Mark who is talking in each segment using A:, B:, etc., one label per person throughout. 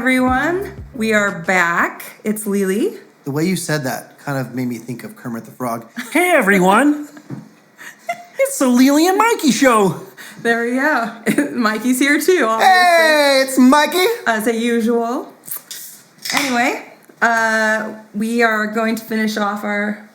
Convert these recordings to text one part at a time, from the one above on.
A: everyone. We are back. It's Lele.
B: The way you said that kind of made me think of Kermit the Frog.
C: Hey, everyone. It's the Lele and Mikey show.
A: There we go. Mikey's here too, obviously.
B: Hey, it's Mikey.
A: As usual. Anyway, we are going to finish off our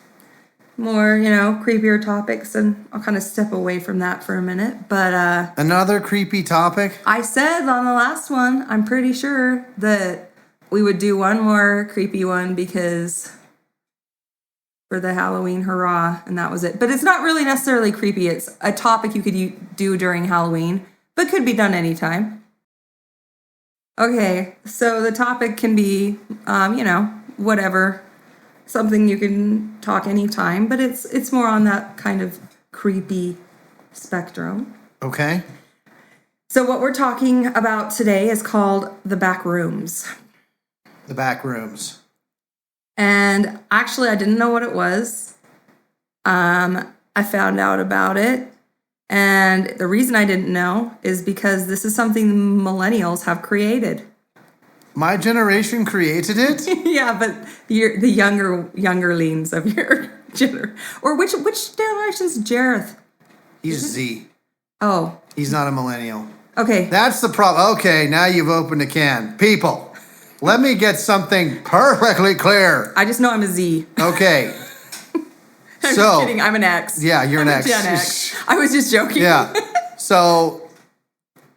A: more, creepier topics, and I'll kind of step away from that for a minute. But
B: another creepy topic.
A: I said on the last one, I'm pretty sure that we would do one more creepy one because for the Halloween hurrah, and that was it. But it's not really necessarily creepy. It's a topic you could do during Halloween, but could be done anytime. Okay, so the topic can be, whatever. Something you can talk anytime, but it's more on that kind of creepy spectrum.
B: Okay.
A: So what we're talking about today is called the Backrooms.
B: The Backrooms.
A: And actually, I didn't know what it was. I found out about it. And the reason I didn't know is because this is something millennials have created.
B: My generation created it?
A: Yeah, but you're the youngerlings of your generation. Or which generation's Jareth?
B: He's Z.
A: Oh.
B: He's not a millennial.
A: Okay.
B: That's the problem. Okay, now you've opened a can. People, let me get something perfectly clear.
A: I just know I'm a Z.
B: Okay.
A: I'm just kidding. I'm an X.
B: Yeah, you're an
A: X. Gen X. I was just joking.
B: Yeah. So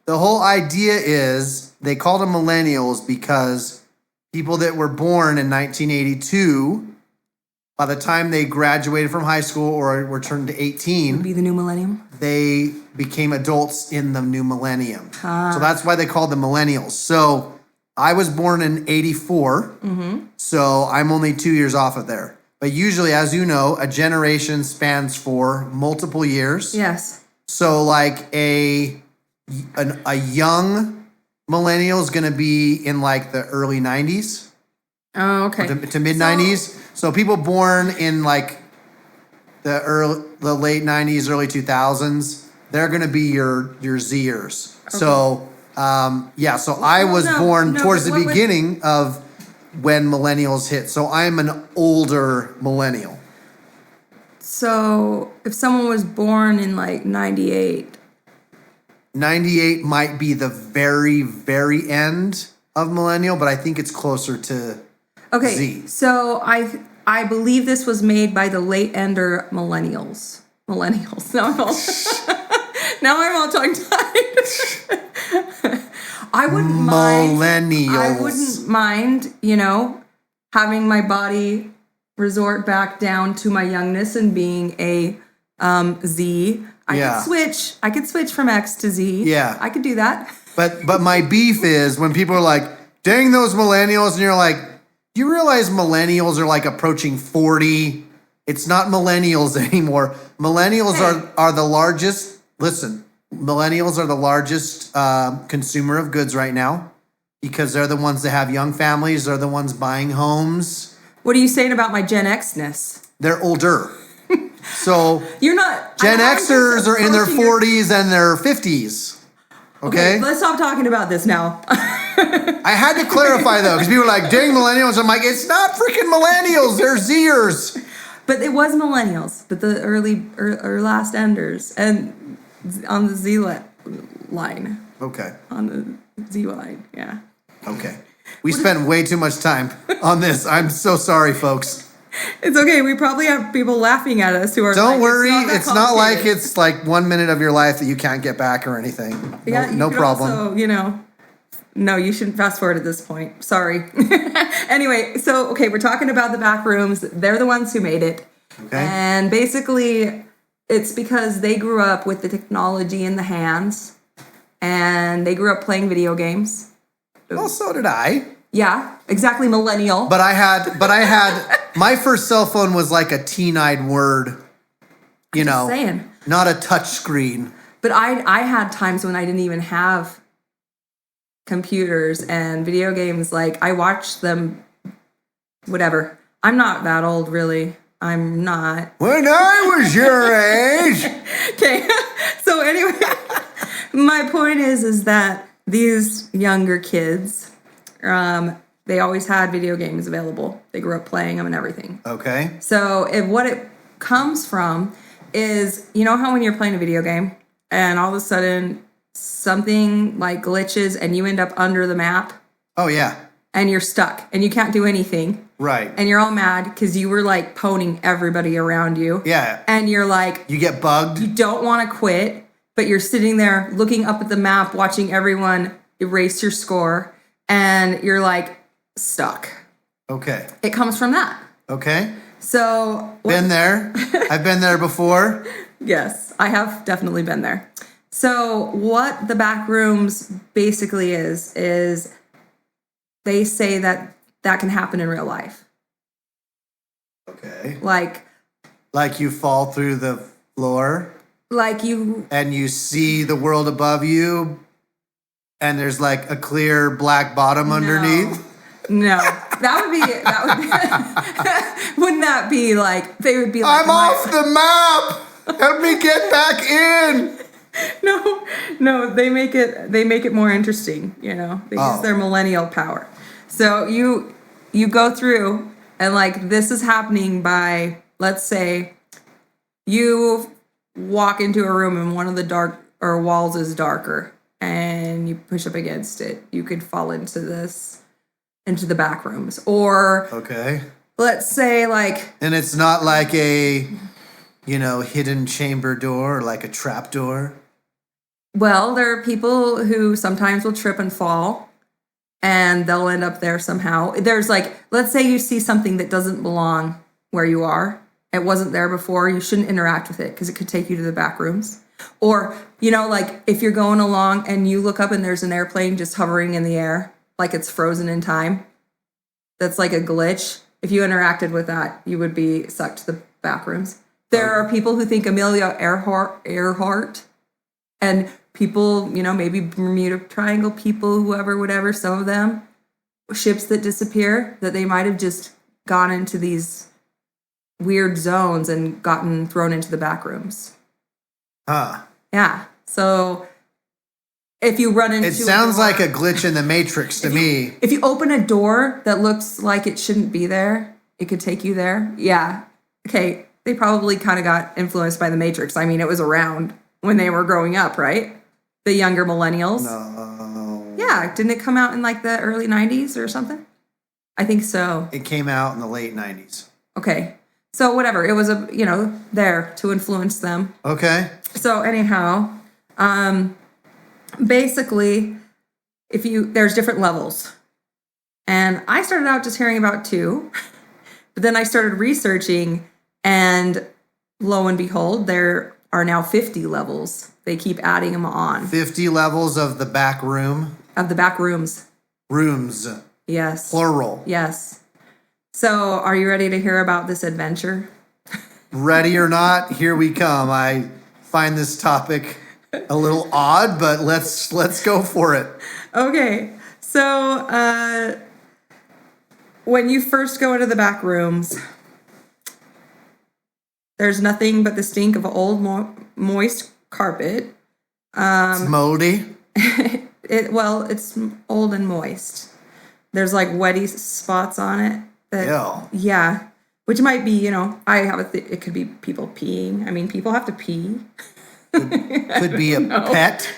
B: the whole idea is they called them millennials because people that were born in 1982, by the time they graduated from high school or were turned to 18,
A: would be the new millennium.
B: They became adults in the new millennium. So that's why they called them millennials. So I was born in 84, so I'm only 2 years off of there. But usually, as you know, a generation spans for multiple years.
A: Yes.
B: So like a young millennial is going to be in like the early 90s.
A: Oh, okay.
B: To mid 90s. So people born in like the late 90s, early 2000s, they're going to be your Zers. Okay. So so I was born towards the beginning of when millennials hit. So I'm an older millennial.
A: So if someone was born in like 98.
B: 98 might be the very, very end of millennial, but I think it's closer to Z.
A: So I believe this was made by the late ender millennials. Now I'm all tongue-tied. I wouldn't mind, having my body resort back down to my youngness and being a Z. I could switch from X to Z.
B: Yeah.
A: I could do that.
B: But my beef is when people are like, dang those millennials, and you're like, do you realize millennials are like approaching 40? It's not millennials anymore. Millennials are the largest, millennials are the largest consumer of goods right now because they're the ones that have young families. They're the ones buying homes.
A: What are you saying about my Gen X-ness?
B: They're older. So
A: you're not.
B: Gen Xers are in their 40s and their 50s. Okay,
A: let's stop talking about this now.
B: I had to clarify though, because people are like, dang millennials. I'm like, it's not freaking millennials. They're Zers.
A: But it was millennials, but the early or last enders and on the Z line.
B: Okay.
A: On the Z line, yeah.
B: Okay. We spent way too much time on this. I'm so sorry, folks.
A: It's okay. We probably have people laughing at us who are.
B: Don't worry. It's not like it's like 1 minute of your life that you can't get back or anything.
A: Yeah,
B: no problem.
A: Also, no, you shouldn't fast forward at this point. Sorry. Anyway, so we're talking about the Backrooms. They're the ones who made it, and basically, it's because they grew up with the technology in the hands, and they grew up playing video games.
B: Well, so did I.
A: Yeah, exactly, millennial.
B: But I had my first cell phone was like a T9 Word, not a touch screen.
A: But I had times when I didn't even have computers and video games. Like I watched them, whatever. I'm not that old, really. I'm not.
B: When I was your age.
A: Okay, so anyway, my point is that these younger kids They always had video games available. They grew up playing them and everything.
B: Okay.
A: So what it comes from is, you know how when you're playing a video game and all of a sudden something like glitches and you end up under the map
B: Oh, yeah.
A: and you're stuck and you can't do anything.
B: Right.
A: And you're all mad because you were like poning everybody around you.
B: Yeah.
A: And you're like,
B: You get bugged.
A: you don't want to quit, but you're sitting there looking up at the map, watching everyone erase your score, and you're like stuck.
B: Okay.
A: It comes from that.
B: Okay.
A: So,
B: Been there. I've been there before.
A: yes, I have definitely been there. So, what the Backrooms basically is they say that can happen in real life.
B: Okay.
A: Like
B: You fall through the floor
A: you,
B: and you see the world above you and there's like a clear black bottom underneath.
A: No, that would be wouldn't that be like, they would be like,
B: I'm off the map. Help me get back in.
A: No, they make it more interesting, you know. They use their millennial power. So you go through and like this is happening by, let's say you walk into a room and one of the dark or walls is darker and you push up against it. You could fall into the back rooms. Or
B: Okay.
A: let's say like,
B: And it's not like a, hidden chamber door or like a trap door.
A: well, there are people who sometimes will trip and fall and they'll end up there somehow. There's like, let's say you see something that doesn't belong where you are. It wasn't there before. You shouldn't interact with it because it could take you to the back rooms. Or, like if you're going along and you look up and there's an airplane just hovering in the air, like it's frozen in time. That's like a glitch. If you interacted with that, you would be sucked to the back rooms. There are people who think Amelia Earhart and people, maybe Bermuda Triangle people, whoever, whatever, some of them, ships that disappear, that they might have just gone into these weird zones and gotten thrown into the back rooms.
B: Huh.
A: Yeah. So if you run into
B: It sounds like a glitch in the Matrix to me.
A: If you open a door that looks like it shouldn't be there, it could take you there. Yeah. Okay. They probably kind of got influenced by the Matrix. I mean, it was around when they were growing up, right? The younger millennials.
B: No.
A: Yeah. Didn't it come out in like the early 90s or something? I think so.
B: It came out in the late 90s.
A: Okay. So whatever. It was there to influence them.
B: Okay.
A: So anyhow, basically, there's different levels. And I started out just hearing about 2, but then I started researching and lo and behold, there are now 50 levels. They keep adding them on.
B: 50 levels of the back room.
A: Of the back rooms.
B: Rooms.
A: Yes.
B: Plural.
A: Yes. So are you ready to hear about this adventure?
B: Ready or not, here we come. I find this topic a little odd, but let's go for it.
A: Okay. So when you first go into the back rooms, there's nothing but the stink of old moist carpet.
B: It's moldy.
A: It's old and moist. There's like wetty spots on it.
B: Ew.
A: Yeah. Which might be, I have it could be people peeing. I mean, people have to pee.
B: Could be a pet.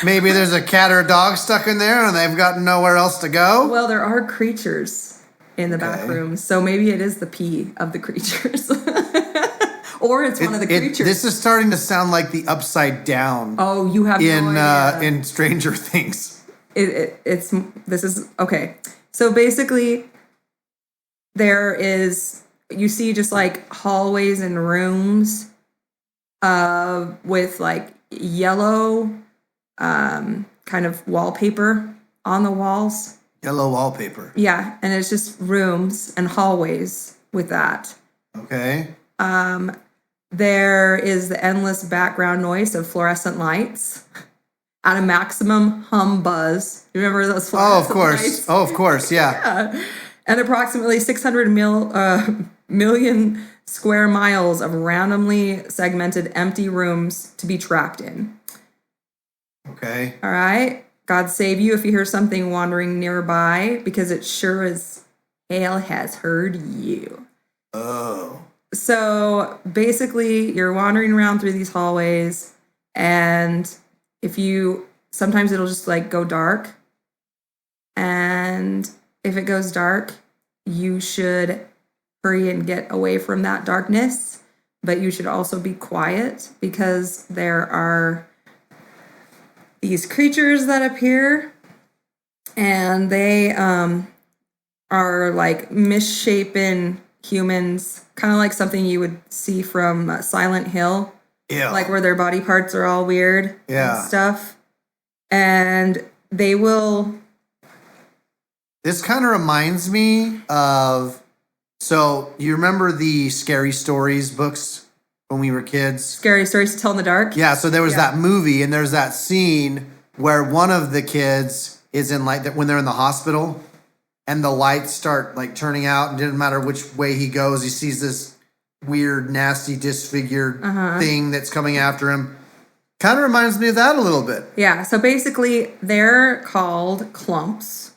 B: Maybe there's a cat or a dog stuck in there and they've got nowhere else to go.
A: Well, there are creatures in the back rooms, so maybe it is the pee of the creatures. Or it's one of the creatures.
B: This is starting to sound like the Upside Down.
A: Oh, you have no idea.
B: In Stranger Things.
A: This is okay. So basically, you see just like hallways and rooms with like yellow kind of wallpaper on the walls.
B: Yellow wallpaper.
A: Yeah, and it's just rooms and hallways with that.
B: Okay.
A: There is the endless background noise of fluorescent lights at a maximum hum buzz. You remember those fluorescent lights?
B: Oh, of course, yeah.
A: And approximately 600 million square miles of randomly segmented empty rooms to be trapped in.
B: Okay.
A: All right? God save you if you hear something wandering nearby, because it sure as hell has heard you.
B: Oh.
A: So basically, you're wandering around through these hallways, and sometimes it'll just like go dark. And if it goes dark, you should hurry and get away from that darkness. But you should also be quiet, because there are these creatures that appear, and they are like misshapen humans, kind of like something you would see from Silent Hill.
B: Yeah.
A: Like where their body parts are all weird and stuff. And they will...
B: This kind of reminds me of... So, you remember the Scary Stories books when we were kids?
A: Scary Stories to Tell in the Dark?
B: Yeah, so there was that movie, and there's that scene where one of the kids is in like when they're in the hospital, and the lights start like turning out, and it didn't matter which way he goes, he sees this weird, nasty, disfigured thing that's coming after him. Kind of reminds me of that a little bit.
A: Yeah, so basically they're called clumps.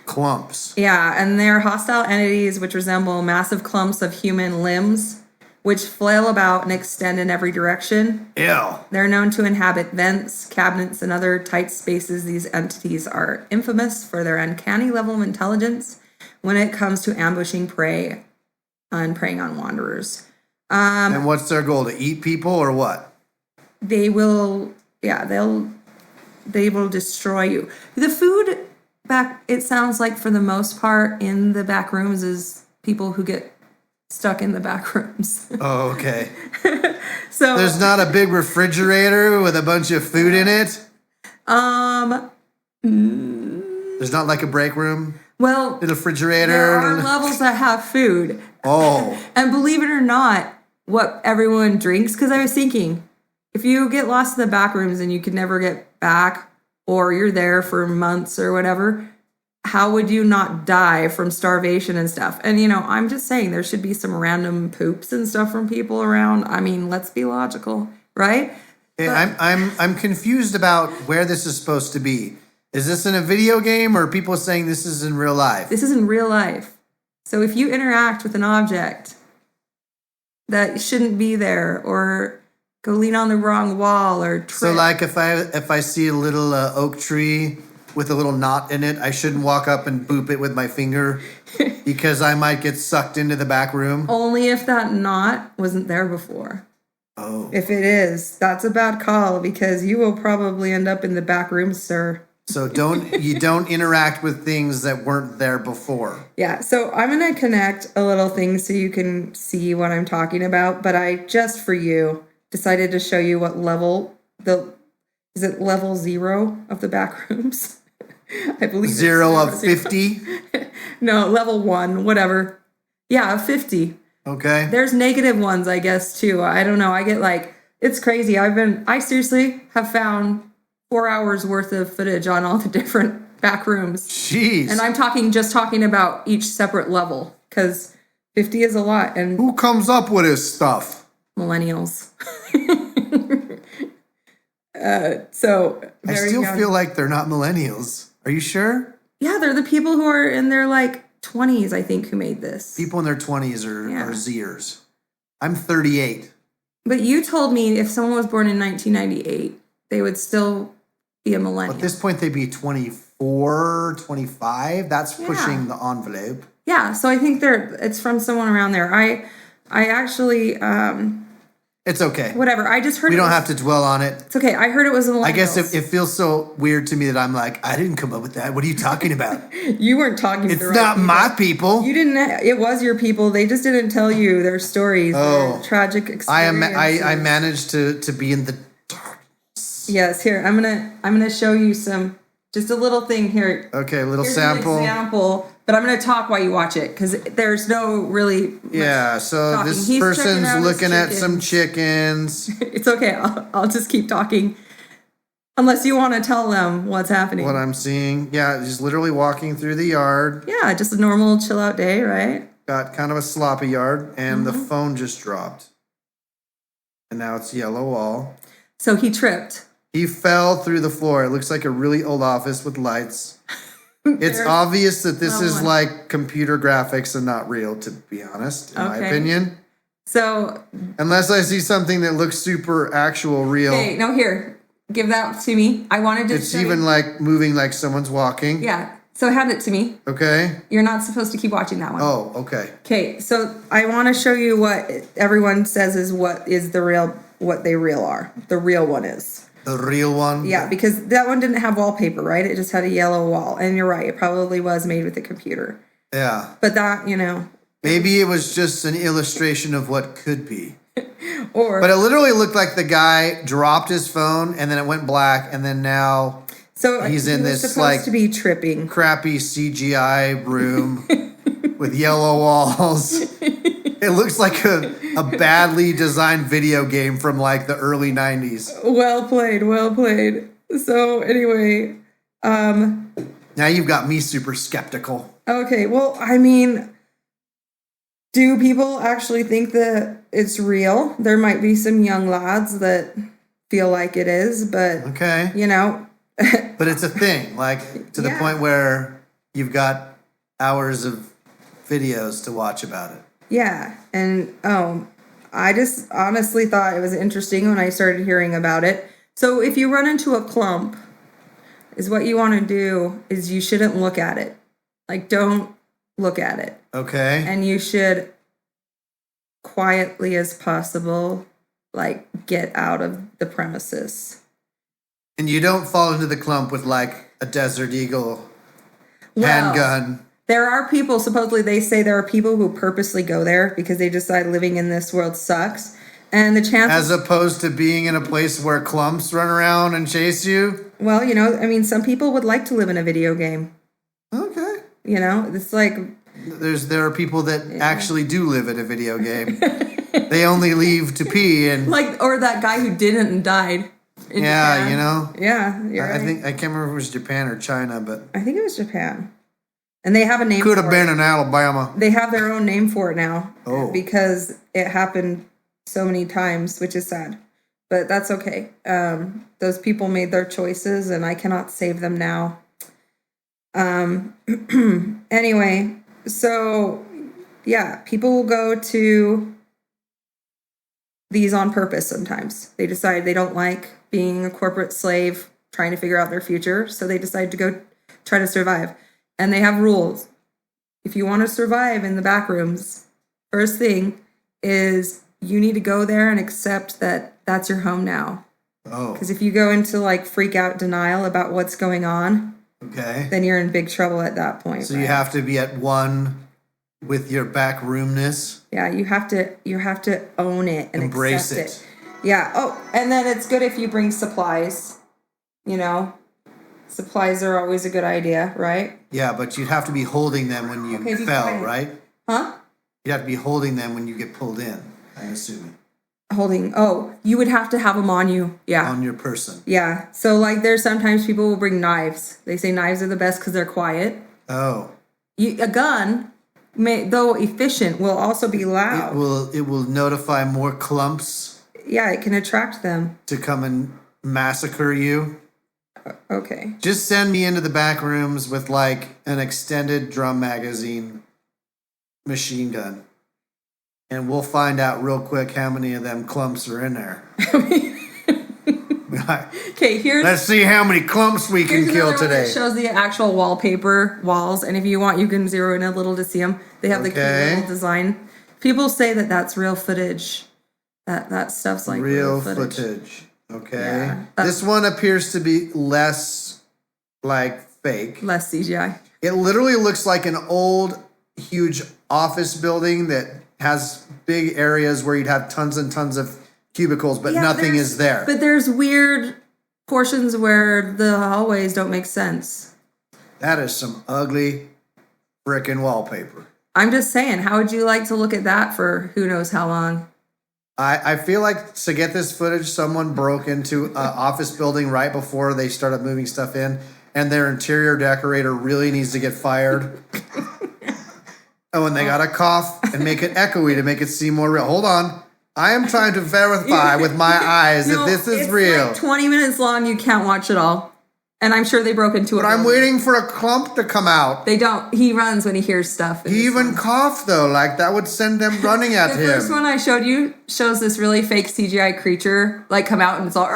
B: Clumps.
A: Yeah, and they're hostile entities which resemble massive clumps of human limbs, which flail about and extend in every direction.
B: Ew.
A: They're known to inhabit vents, cabinets, and other tight spaces. These entities are infamous for their uncanny level of intelligence when it comes to ambushing prey and preying on wanderers.
B: And what's their goal? To eat people or what?
A: They will destroy you. The food it sounds like for the most part in the back rooms is people who get stuck in the back rooms.
B: Oh, okay.
A: So
B: there's not a big refrigerator with a bunch of food in it? There's not like a break room?
A: Well,
B: The refrigerator?
A: there are levels that have food.
B: Oh.
A: And believe it or not, what everyone drinks, because I was thinking, if you get lost in the back rooms and you can never get back, or you're there for months or whatever, how would you not die from starvation and stuff? And, I'm just saying there should be some random poops and stuff from people around. I mean, let's be logical, right?
B: Hey, I'm confused about where this is supposed to be. Is this in a video game, or are people saying this is in real life?
A: This is in real life. So if you interact with an object that shouldn't be there, or go lean on the wrong wall, or trip.
B: So, like, if I see a little oak tree with a little knot in it, I shouldn't walk up and boop it with my finger because I might get sucked into the back room?
A: Only if that knot wasn't there before.
B: Oh.
A: If it is, that's a bad call, because you will probably end up in the back room, sir.
B: So you don't interact with things that weren't there before.
A: Yeah, so I'm going to connect a little thing so you can see what I'm talking about, but I just for you decided to show you what level is it level 0 of the back rooms? I believe
B: 0 of 50?
A: No, level 1, whatever. Yeah, 50.
B: Okay.
A: There's negative ones, I guess, too. I don't know. I get it's crazy. I seriously have found 4 hours worth of footage on all the different back rooms.
B: Jeez.
A: And I'm just talking about each separate level, because 50 is a lot. And
B: who comes up with this stuff?
A: Millennials. So
B: I still feel like they're not millennials. Are you sure?
A: Yeah, they're the people who are in their 20s, I think, who made this.
B: People in their 20s are Zers. I'm 38.
A: But you told me if someone was born in 1998, they would still be a millennial.
B: At this point, they'd be 24, 25. That's pushing the envelope.
A: Yeah, so I think it's from someone around there. I actually...
B: It's okay.
A: Whatever. I just heard
B: we don't have to dwell on it.
A: It's okay. I heard it was a millennials.
B: I guess it feels so weird to me that I'm like, I didn't come up with that. What are you talking about?
A: You weren't talking to
B: it's
A: the right
B: not
A: people.
B: my people.
A: You didn't. It was your people. They just didn't tell you their stories, their tragic experiences.
B: I managed to be in the darkness.
A: Yes. Here, I'm gonna show you just a little thing here.
B: Okay, a little
A: Here's
B: sample.
A: An example. But I'm going to talk while you watch it, because there's no really
B: so
A: talking.
B: this
A: He's
B: person's looking at some chickens.
A: It's okay. I'll just keep talking. Unless you want to tell them what's happening.
B: What I'm seeing. Yeah, he's literally walking through the yard.
A: Yeah, just a normal chill out day, right?
B: Got kind of a sloppy yard, and the phone just dropped. And now it's yellow wall.
A: So he tripped.
B: He fell through the floor. It looks like a really old office with lights. It's obvious that this is like computer graphics and not real, to be honest, in my opinion.
A: So,
B: unless I see something that looks super actual real.
A: Hey, no, here. Give that to me. I wanted to
B: It's even like moving like someone's walking.
A: Yeah. So hand it to me.
B: Okay.
A: You're not supposed to keep watching that one.
B: Oh, okay.
A: Okay, so I want to show you what everyone says is what they real are. The real one is.
B: The real one?
A: Yeah, because that one didn't have wallpaper, right? It just had a yellow wall. And you're right, it probably was made with a computer.
B: Yeah.
A: But that, you know.
B: Maybe it was just an illustration of what could be.
A: But
B: it literally looked like the guy dropped his phone and then it went black and then now he's in this
A: supposed
B: like
A: to be tripping.
B: Crappy CGI room with yellow walls. It looks like a badly designed video game from like the early 90s.
A: Well played. So anyway,
B: now you've got me super skeptical.
A: Okay, well, I mean, do people actually think that it's real? There might be some young lads that feel like it is, but you know.
B: But it's a thing, like to the point where you've got hours of videos to watch about it.
A: Yeah, and I just honestly thought it was interesting when I started hearing about it. So if you run into a clump, is what you want to do is you shouldn't look at it. Like, don't look at it.
B: Okay.
A: And you should, quietly as possible, like, get out of the premises.
B: And you don't fall into the clump with, like, a Desert Eagle handgun.
A: There are people, supposedly they say there are people who purposely go there because they decide living in this world sucks. And the chances...
B: As opposed to being in a place where clumps run around and chase you?
A: Well, you know, I mean, some people would like to live in a video game.
B: Okay.
A: You know, it's like...
B: There are people that actually do live in a video game. They only leave to pee and...
A: Like, or that guy who didn't and died in Japan.
B: You know?
A: Yeah, you're right.
B: I can't remember if it was Japan or China, but...
A: I think it was Japan. And they have a name
B: for it. Could have been in Alabama.
A: They have their own name for it now.
B: Oh.
A: Because it happened so many times, which is sad. But that's okay. Those people made their choices, and I cannot save them now. Anyway, so, yeah, people will go to these on purpose sometimes. They decide they don't like being a corporate slave, trying to figure out their future, so they decide to go try to survive. And they have rules. If you want to survive in the Backrooms, first thing is you need to go there and accept that that's your home now.
B: Oh.
A: Because if you go into like freak out denial about what's going on, then you're in big trouble at that point.
B: So you have to be at one with your backroomness.
A: Yeah, you have to own it and
B: embrace
A: accept it. Yeah. Oh, and then it's good if you bring supplies. You know, supplies are always a good idea, right?
B: Yeah, but you'd have to be holding them when you fell, right?
A: Huh?
B: You'd have to be holding them when you get pulled in, I'm assuming.
A: You would have to have them on you. Yeah.
B: On your person.
A: Yeah. So, like, there's sometimes people will bring knives. They say knives are the best because they're quiet.
B: Oh.
A: A gun, though efficient, will also be loud.
B: It will notify more clumps.
A: Yeah, it can attract them.
B: To come and massacre you.
A: Okay.
B: Just send me into the back rooms with, like, an extended drum magazine machine gun. And we'll find out real quick how many of them clumps are in there.
A: Okay,
B: let's see how many clumps we can kill today.
A: It shows the actual wallpaper walls, and if you want, you can zero in a little to see them. They have the cute little design. People say that that's real footage. That stuff's like real footage.
B: Okay.
A: Yeah,
B: this one appears to be less like fake.
A: Less CGI.
B: It literally looks like an old, huge office building that has big areas where you'd have tons and tons of cubicles, but nothing is there.
A: But there's weird portions where the hallways don't make sense.
B: That is some ugly frickin' wallpaper.
A: I'm just saying, how would you like to look at that for who knows how long?
B: I feel like to get this footage, someone broke into an office building right before they started moving stuff in, and their interior decorator really needs to get fired. Oh, and they gotta cough and make it echoey to make it seem more real. Hold on. I am trying to verify with my eyes that this is
A: it's
B: real.
A: like 20 minutes long. You can't watch it all. And I'm sure they broke into it.
B: But I'm waiting for a clump to come out.
A: They don't. He runs when he hears stuff.
B: He even coughed, though. Like, that would send them running at him.
A: The first one I showed you shows this really fake CGI creature, like, come out and it's all,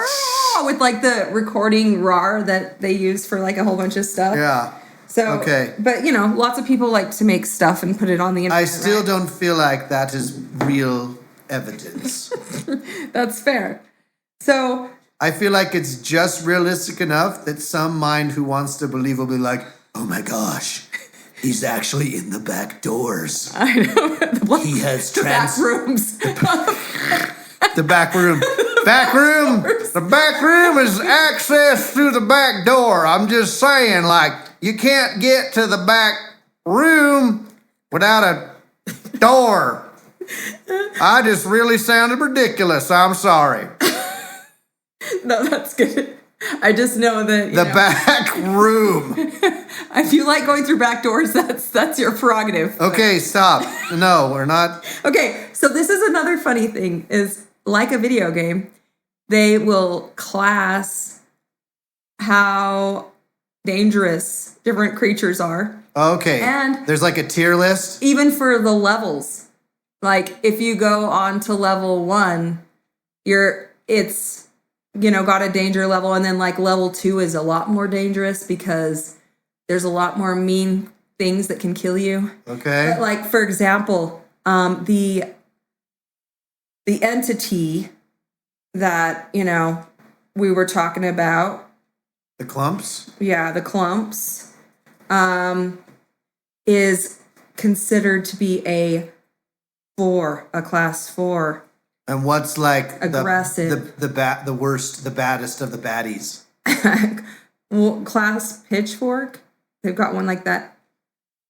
A: with, like, the recording RAR that they use for, like, a whole bunch of stuff.
B: Yeah.
A: So,
B: okay.
A: But, lots of people like to make stuff and put it on the internet.
B: I still don't feel like that is real evidence.
A: That's fair. So...
B: I feel like it's just realistic enough that some mind who wants to believe will be like, oh my gosh, he's actually in the back doors.
A: I know.
B: He has
A: back rooms.
B: The back room. Back room. The back room is access through the back door. I'm just saying, like, you can't get to the back room without a door. I just really sounded ridiculous. I'm sorry.
A: No, that's good. I just know that
B: back room.
A: If you like going through back doors, that's your prerogative.
B: Okay, stop. No, we're not.
A: Okay, so this is another funny thing is like a video game, they will class how dangerous different creatures are.
B: Okay.
A: And
B: there's like a tier list?
A: Even for the levels. Like if you go on to level 1, it's got a danger level, and then like level 2 is a lot more dangerous because there's a lot more mean things that can kill you.
B: Okay.
A: But like for example, the entity that we were talking about,
B: the clumps.
A: Yeah, the clumps, is considered to be a class 4.
B: And what's like
A: aggressive,
B: the worst, the baddest of the baddies?
A: Well, class pitchfork. They've got one like that.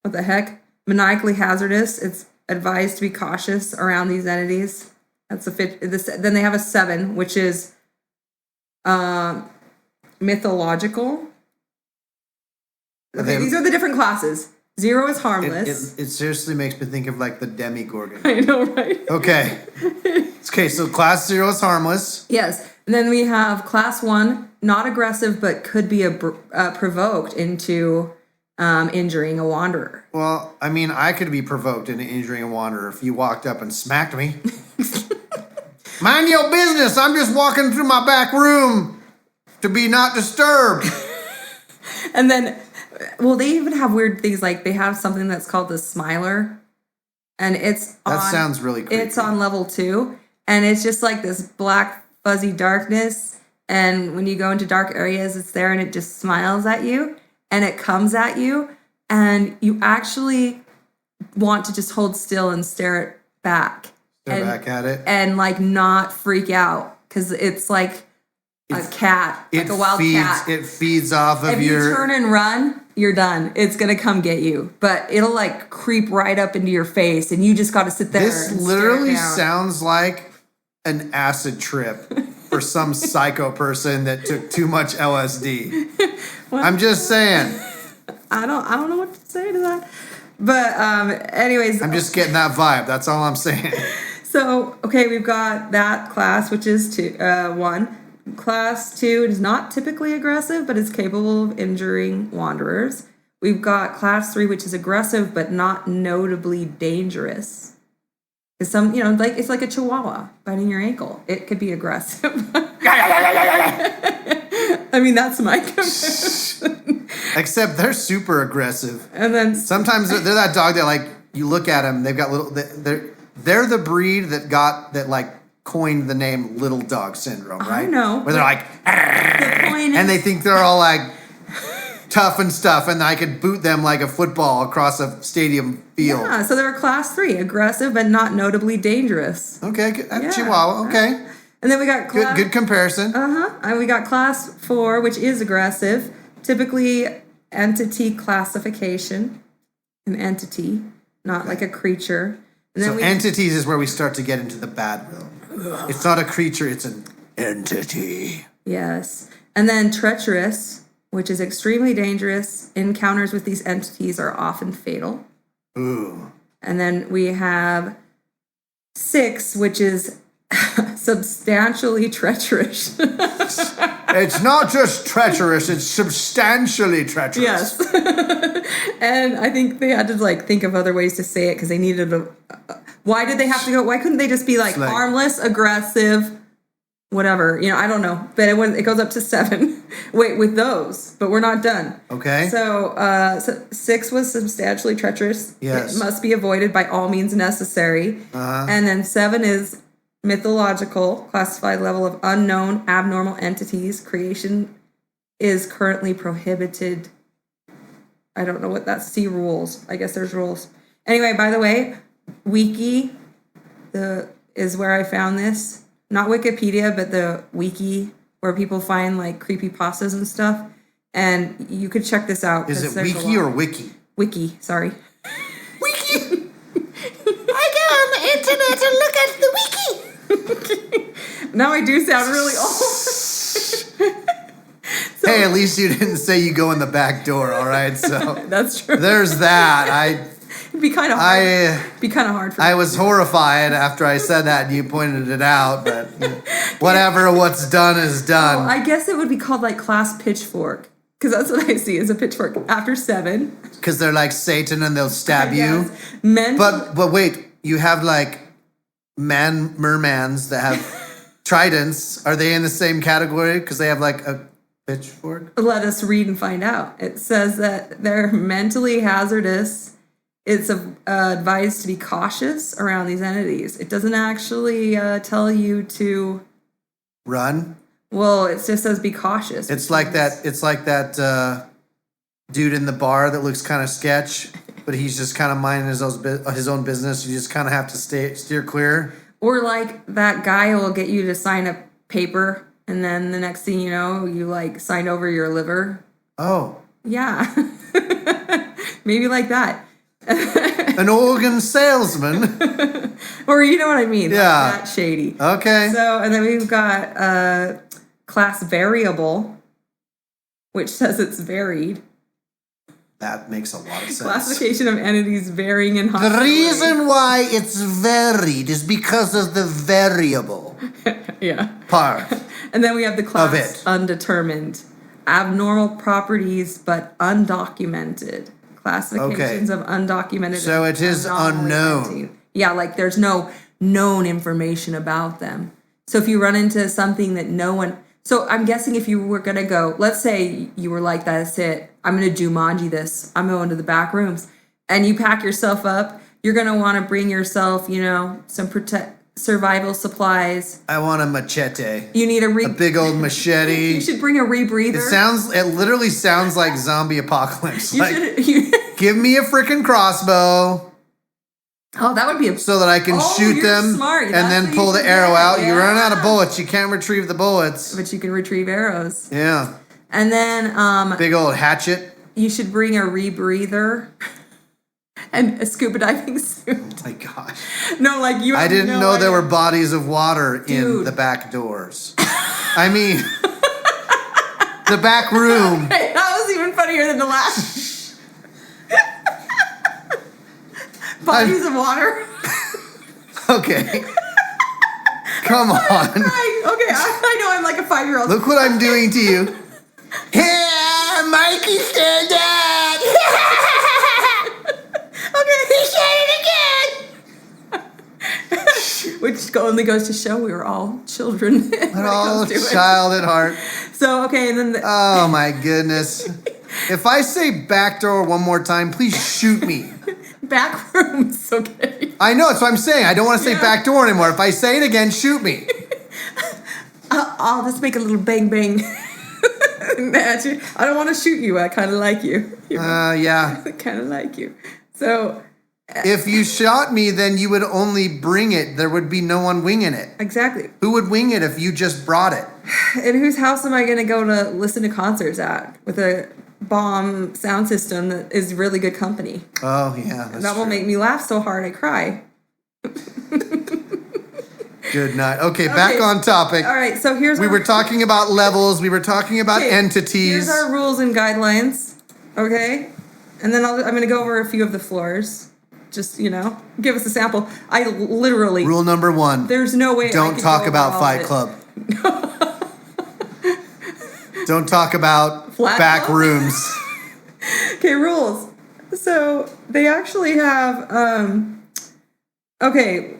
A: What the heck? Maniacally hazardous. It's advised to be cautious around these entities. That's a fit. Then they have a 7, which is mythological. Okay, these are the different classes. 0 is harmless.
B: It seriously makes me think of like the Demigorgon.
A: I know, right?
B: Okay. Okay, so class 0 is harmless.
A: Yes. And then we have class 1, not aggressive, but could be provoked into injuring a wanderer.
B: Well, I mean, I could be provoked into injuring a wanderer if you walked up and smacked me. Mind your business. I'm just walking through my back room to be not disturbed.
A: And then... Well, they even have weird things like they have something that's called the Smiler, and
B: sounds really creepy.
A: It's on level 2, and it's just like this black fuzzy darkness, and when you go into dark areas, it's there and it just smiles at you, and it comes at you, and you actually want to just hold still and stare it back.
B: Back at it.
A: And like not freak out, because it's like a cat, like a wild cat.
B: It feeds off of
A: if you turn and run, you're done. It's going to come get you. But it'll like creep right up into your face and you just got to sit there.
B: This literally sounds like an acid trip for some psycho person that took too much LSD. Well, I'm just saying.
A: I don't know what to say to that. But anyways.
B: I'm just getting that vibe. That's all I'm saying.
A: So, okay, we've got that class, which is 1. Class 2 is not typically aggressive, but is capable of injuring wanderers. We've got class 3, which is aggressive, but not notably dangerous. It's it's like a chihuahua biting your ankle. It could be aggressive. I mean, that's my comparison.
B: Except they're super aggressive.
A: And then
B: sometimes they're that dog that like you look at them, they've got they're the breed that coined the name little dog syndrome, right?
A: I know.
B: Where they're like, and they think they're all like tough and stuff, and I could boot them like a football across a stadium field.
A: Yeah, so they're a class 3, aggressive but not notably dangerous.
B: Okay, Chihuahua, okay.
A: And then we got
B: good comparison.
A: And we got class 4, which is aggressive, typically entity classification, an entity, not like a creature. And then
B: entities is where we start to get into the bad realm. It's not a creature, it's an entity.
A: Yes. And then treacherous, which is extremely dangerous. Encounters with these entities are often fatal.
B: Ooh.
A: And then we have 6, which is Substantially treacherous.
B: It's not just treacherous, it's substantially treacherous.
A: Yes. And I think they had to like think of other ways to say it because they needed a. Why did they have to go? Why couldn't they just be like harmless, aggressive, whatever? You know, I don't know. But it goes up to 7. Wait, with those, but we're not done.
B: Okay.
A: So 6 was substantially treacherous.
B: Yes.
A: It must be avoided by all means necessary. And then 7 is mythological, classified level of unknown, abnormal entities. Creation is currently prohibited. I don't know what that's. See rules. I guess there's rules. Anyway, by the way, Wiki is where I found this. Not Wikipedia, but the Wiki, where people find like creepypastas and stuff. And you could check this out.
B: Is it Wiki or Wiki?
A: Wiki, sorry.
B: Wiki!
D: I go on the internet and look at the wiki.
A: Now I do sound really old.
B: Hey, at least you didn't say you go in the back door, all right? So
A: That's true.
B: there's that.
A: It'd be kind of hard. Be kind of hard for
B: I
A: me.
B: was horrified after I said that and you pointed it out, but whatever, what's done is done.
A: I guess it would be called like class pitchfork. Because that's what I see is a pitchfork after 7.
B: Because they're like Satan and they'll stab you.
A: Men.
B: But wait, you have like mermans that have tridents. Are they in the same category? Because they have like a pitchfork?
A: Let us read and find out. It says that they're mentally hazardous. It's advised to be cautious around these entities. It doesn't actually tell you to
B: Run?
A: Well, it just says be cautious.
B: It's like that dude in the bar that looks kind of sketch, but he's just kind of minding his own business. You just kind of have to steer clear.
A: Or like that guy will get you to sign a paper, and then the next thing you know, you like signed over your liver.
B: Oh.
A: Yeah. Maybe like that.
B: An organ salesman.
A: Or you know what I mean.
B: Yeah.
A: Like that shady.
B: Okay.
A: So, and then we've got class variable, which says it's varied.
B: That makes a lot of sense.
A: Classification of entities varying in
B: The
A: hostility.
B: reason why it's varied is because of the variable
A: Yeah.
B: part.
A: And then we have the class
B: it.
A: undetermined. Abnormal properties, but undocumented. Classifications of undocumented.
B: So it is
A: anomaly
B: unknown.
A: entity. Yeah, like there's no known information about them. So if you run into something that no one... So I'm guessing if you were going to go... Let's say you were like, that's it. I'm going to Jumanji this. I'm going to the back rooms. And you pack yourself up. You're going to want to bring yourself, some survival supplies.
B: I want a machete.
A: You need
B: A big old machete.
A: You should bring a rebreather.
B: It literally sounds like zombie apocalypse.
A: You
B: Give me a freaking crossbow
A: Oh, that would be a...
B: so that I can shoot
A: you're
B: them
A: smart.
B: and
A: That's
B: then
A: what
B: pull
A: you
B: the
A: should
B: arrow
A: do.
B: out. You run out of
A: Yeah.
B: bullets. You can't retrieve the bullets.
A: But you can retrieve arrows.
B: Yeah.
A: And then
B: Big old hatchet.
A: you should bring a rebreather and a scuba diving suit.
B: Oh my gosh.
A: No, like you
B: I
A: have
B: didn't
A: no
B: know there
A: idea.
B: were bodies of water in
A: Dude.
B: the back doors. I mean, the back room.
A: Hey, that was even funnier than the last. Bodies of water.
B: Okay. Come on.
A: Right. Okay, I know I'm like a 5-year-old.
B: Look what I'm doing to you. Yeah, Mikey, stand up.
A: Okay, he said it again. Which only goes to show we were all children. when it
B: Oh,
A: comes to it.
B: child at heart.
A: So, okay, and then...
B: Oh, my goodness. If I say back door one more time, please shoot me.
A: Back rooms, okay.
B: I know, that's what I'm saying. I don't want to say back door anymore. If I say it again, shoot me.
A: I'll just make a little bang bang. At you. I don't want to shoot you. I kind of like you.
B: Yeah.
A: I kind of like you. So,
B: If you shot me, then you would only bring it. There would be no one winging it.
A: exactly.
B: Who would wing it if you just brought it?
A: And whose house am I going to go to listen to concerts at with a bomb sound system that is really good company?
B: Oh, yeah. That's
A: That will
B: true.
A: make me laugh so hard I cry.
B: Good night. Okay, back
A: Okay.
B: on topic.
A: All right, so here's
B: We were talking about levels. We were talking about
A: Okay,
B: entities.
A: Here's our rules and guidelines, okay? And then I'm going to go over a few of the floors. just, give us a sample. I literally,
B: Rule number 1.
A: there's no way I
B: Don't
A: could
B: talk
A: go
B: about
A: over all
B: Fight
A: of it.
B: Club. Don't talk about
A: Flat
B: Backrooms.
A: Okay, rules. So they actually have, okay.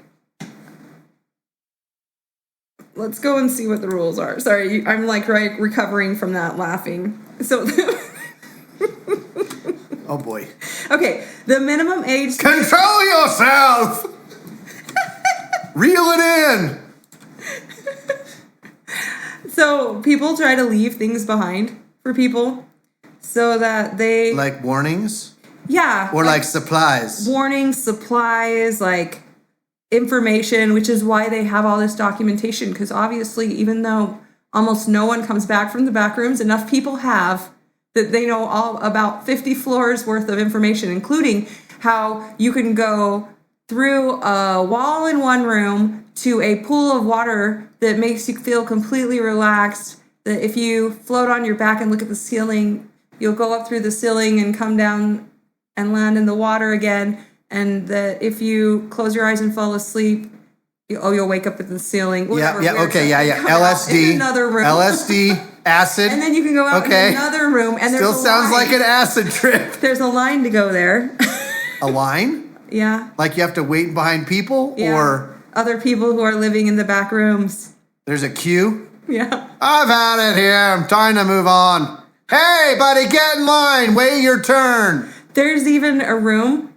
A: Let's go and see what the rules are. Sorry, I'm like recovering from that laughing. So,
B: Oh boy.
A: okay, the minimum age.
B: Control yourself! Reel it in!
A: So people try to leave things behind for people so that they.
B: Like warnings?
A: Yeah.
B: Or like supplies?
A: Warnings, supplies, like information, which is why they have all this documentation. Because obviously, even though almost no one comes back from the back rooms, enough people have that they know all about 50 floors worth of information, including how you can go through a wall in one room to a pool of water that makes you feel completely relaxed. That if you float on your back and look at the ceiling, you'll go up through the ceiling and come down and land in the water again. And that if you close your eyes and fall asleep, you'll wake up at the ceiling.
B: Yeah,
A: Whatever, weird
B: okay,
A: stuff.
B: yeah.
A: Come out
B: LSD.
A: in another room.
B: LSD, acid.
A: And then you can go out
B: Okay.
A: in another room. And
B: Still
A: there's a
B: sounds
A: line.
B: like an acid trip.
A: There's a line to go there.
B: A line?
A: Yeah.
B: Like you have to wait behind people?
A: Yeah.
B: Or
A: Other people who are living in the back rooms.
B: there's a queue?
A: Yeah.
B: I've had it here. I'm trying to move on. Hey, buddy, get in line. Wait your turn.
A: There's even a room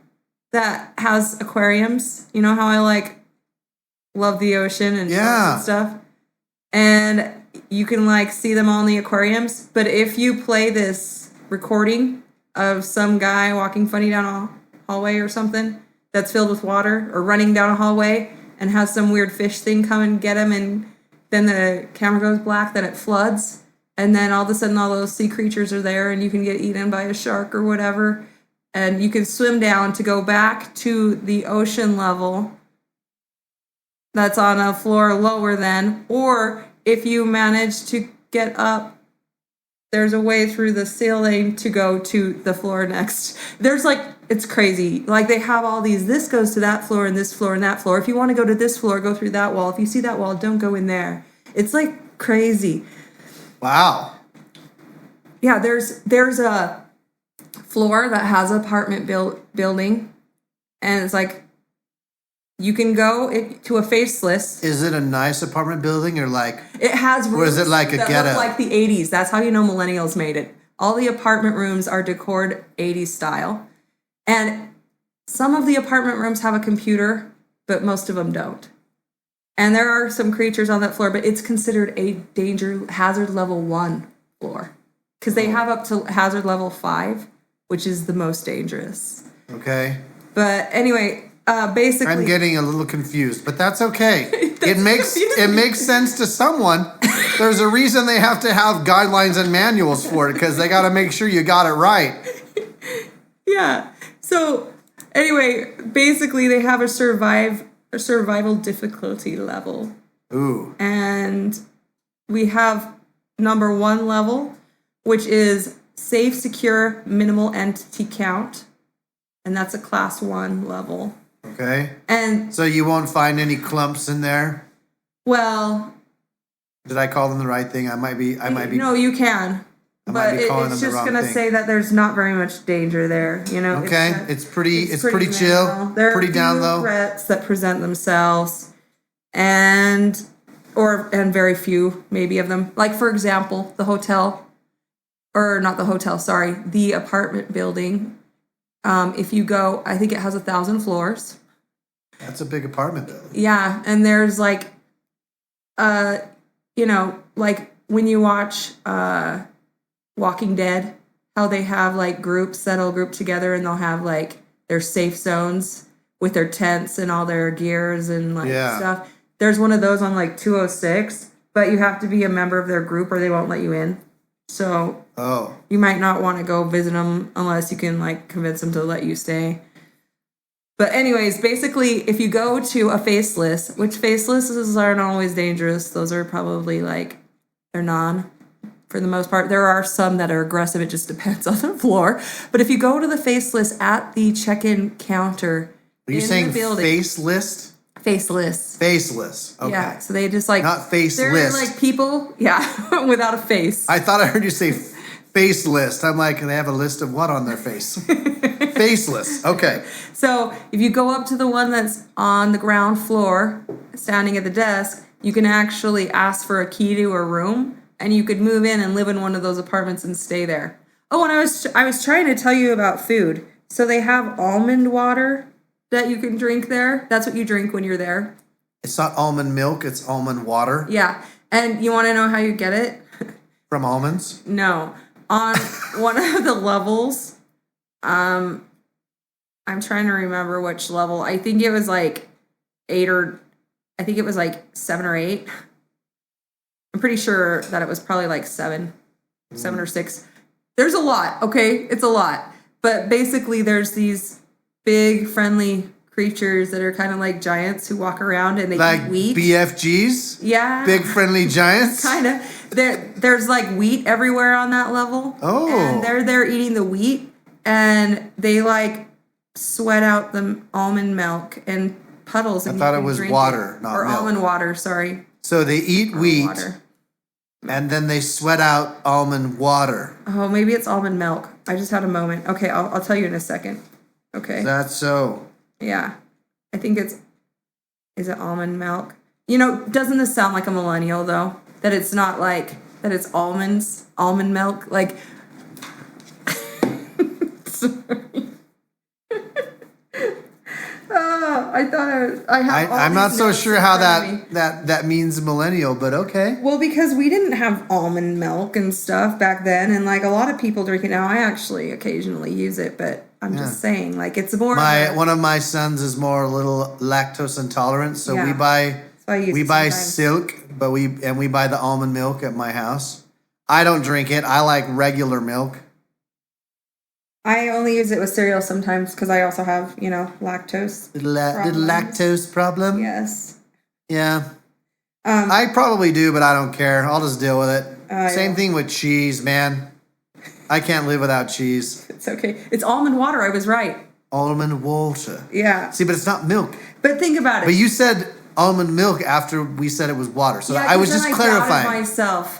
A: that has aquariums. You know how I love the ocean and sharks and stuff? And you can see them all in the aquariums. But if you play this recording of some guy walking funny down a hallway or something that's filled with water, or running down a hallway and has some weird fish thing come and get him, and then the camera goes black, then it floods, and then all of a sudden all those sea creatures are there and you can get eaten by a shark or whatever, and you can swim down to go back to the ocean level that's on a floor lower than, or if you manage to get up, there's a way through the ceiling to go to the floor next. There's it's crazy. They have all these, this goes to that floor and this floor and that floor. If you want to go to this floor, go through that wall. If you see that wall, don't go in there. It's crazy.
B: Wow.
A: Yeah, there's a floor that has an apartment building, and it's you can go to a faceless.
B: Is it a nice apartment building or
A: It has rooms
B: or is it like a
A: that
B: ghetto?
A: look like the 80s. That's how you know millennials made it. All the apartment rooms are decored 80s style. And some of the apartment rooms have a computer, but most of them don't. And there are some creatures on that floor, but it's considered a hazard level 1 floor. Because they have up to hazard level 5, which is the most dangerous.
B: Okay.
A: But anyway, basically,
B: I'm getting a little confused, but that's okay. It makes sense to someone. There's a reason they have to have guidelines and manuals for it, because they got to make sure you got it right.
A: yeah. So anyway, basically they have a survival difficulty level.
B: Ooh.
A: And we have number 1 level, which is safe, secure, minimal entity count. And that's a class 1 level.
B: Okay.
A: And
B: So you won't find any clumps in there?
A: well,
B: Did I call them the right thing? I might be.
A: no, you can.
B: I might
A: But
B: be calling
A: it's
B: them the
A: just
B: wrong
A: going to
B: thing.
A: say that there's not very much danger there,
B: Okay. It's pretty chill.
A: minimal. There are
B: Pretty
A: a
B: down
A: few
B: low.
A: threats that present themselves, and very few maybe of them. Like for example, the hotel, or not the hotel, sorry, the apartment building. If you go, I think it has 1,000 floors.
B: That's a big apartment building.
A: Yeah, and there's when you watch Walking Dead, how they have groups that'll group together and they'll have their safe zones with their tents and all their gears and stuff. There's one of those on 206, but you have to be a member of their group or they won't let you in. So you might not want to go visit them unless you can convince them to let you stay. But anyways, basically, if you go to a faceless, which facelesses aren't always dangerous, those are probably they're non for the most part. There are some that are aggressive. It just depends on the floor. But if you go to the faceless at the check-in counter,
B: Are you
A: in
B: saying
A: the building.
B: faceless?
A: Faceless.
B: Faceless. Okay.
A: Yeah, so they just like
B: Not faceless.
A: They're like people, yeah, without a face.
B: I thought I heard you say face list. I'm like, they have a list of what on their face? Faceless. Okay.
A: So if you go up to the one that's on the ground floor, standing at the desk, you can actually ask for a key to a room, and you could move in and live in one of those apartments and stay there. Oh, and I was trying to tell you about food. So they have almond water that you can drink there. That's what you drink when you're there.
B: It's not almond milk, it's almond water
A: Yeah. And you want to know how you get it?
B: from almonds.
A: No. On one of the levels, I'm trying to remember which level. I think it was like 7 or 8. I'm pretty sure that it was probably like 7 or 6. There's a lot, okay? It's a lot. But basically there's these big friendly creatures that are kind of like giants who walk around and they
B: Like
A: eat wheat.
B: BFGs?
A: Yeah.
B: Big friendly giants?
A: Kind of. There's like wheat everywhere on that level.
B: Oh.
A: And they're there eating the wheat, and they like sweat out the almond milk and puddles. And
B: I thought
A: you
B: it
A: can
B: was
A: drink
B: water, not
A: or
B: milk.
A: almond water. Sorry,
B: So they eat wheat
A: water.
B: and then they sweat out almond water.
A: Oh, maybe it's almond milk. I just had a moment. Okay, I'll tell you in a second. Okay.
B: That's so.
A: Yeah, I think is it almond milk? You know, doesn't this sound like a millennial though? That it's not like that it's almond milk. Like, sorry. I thought I have.
B: I'm not so sure how
A: that.
B: that means millennial, but okay.
A: Well, because we didn't have almond milk and stuff back then, and like a lot of people drink it now. I actually occasionally use it, but I'm just saying, like it's more.
B: One of my sons is more a little lactose intolerant, so
A: Yeah.
B: we buy
A: So I use
B: we
A: it
B: buy
A: sometimes.
B: silk, but we buy the almond milk at my house. I don't drink it. I like regular milk.
A: I only use it with cereal sometimes because I also have, lactose.
B: Little
A: Problems.
B: lactose problem.
A: Yes.
B: Yeah. I probably do, but I don't care. I'll just deal with it. Same
A: Yeah.
B: thing with cheese, man. I can't live without cheese.
A: It's okay. It's almond water. I was right.
B: Almond water.
A: Yeah.
B: See, but it's not milk.
A: But think about it.
B: But you said almond milk after we said it was water. So
A: Yeah,
B: I was
A: 'cause
B: just
A: then
B: clarifying.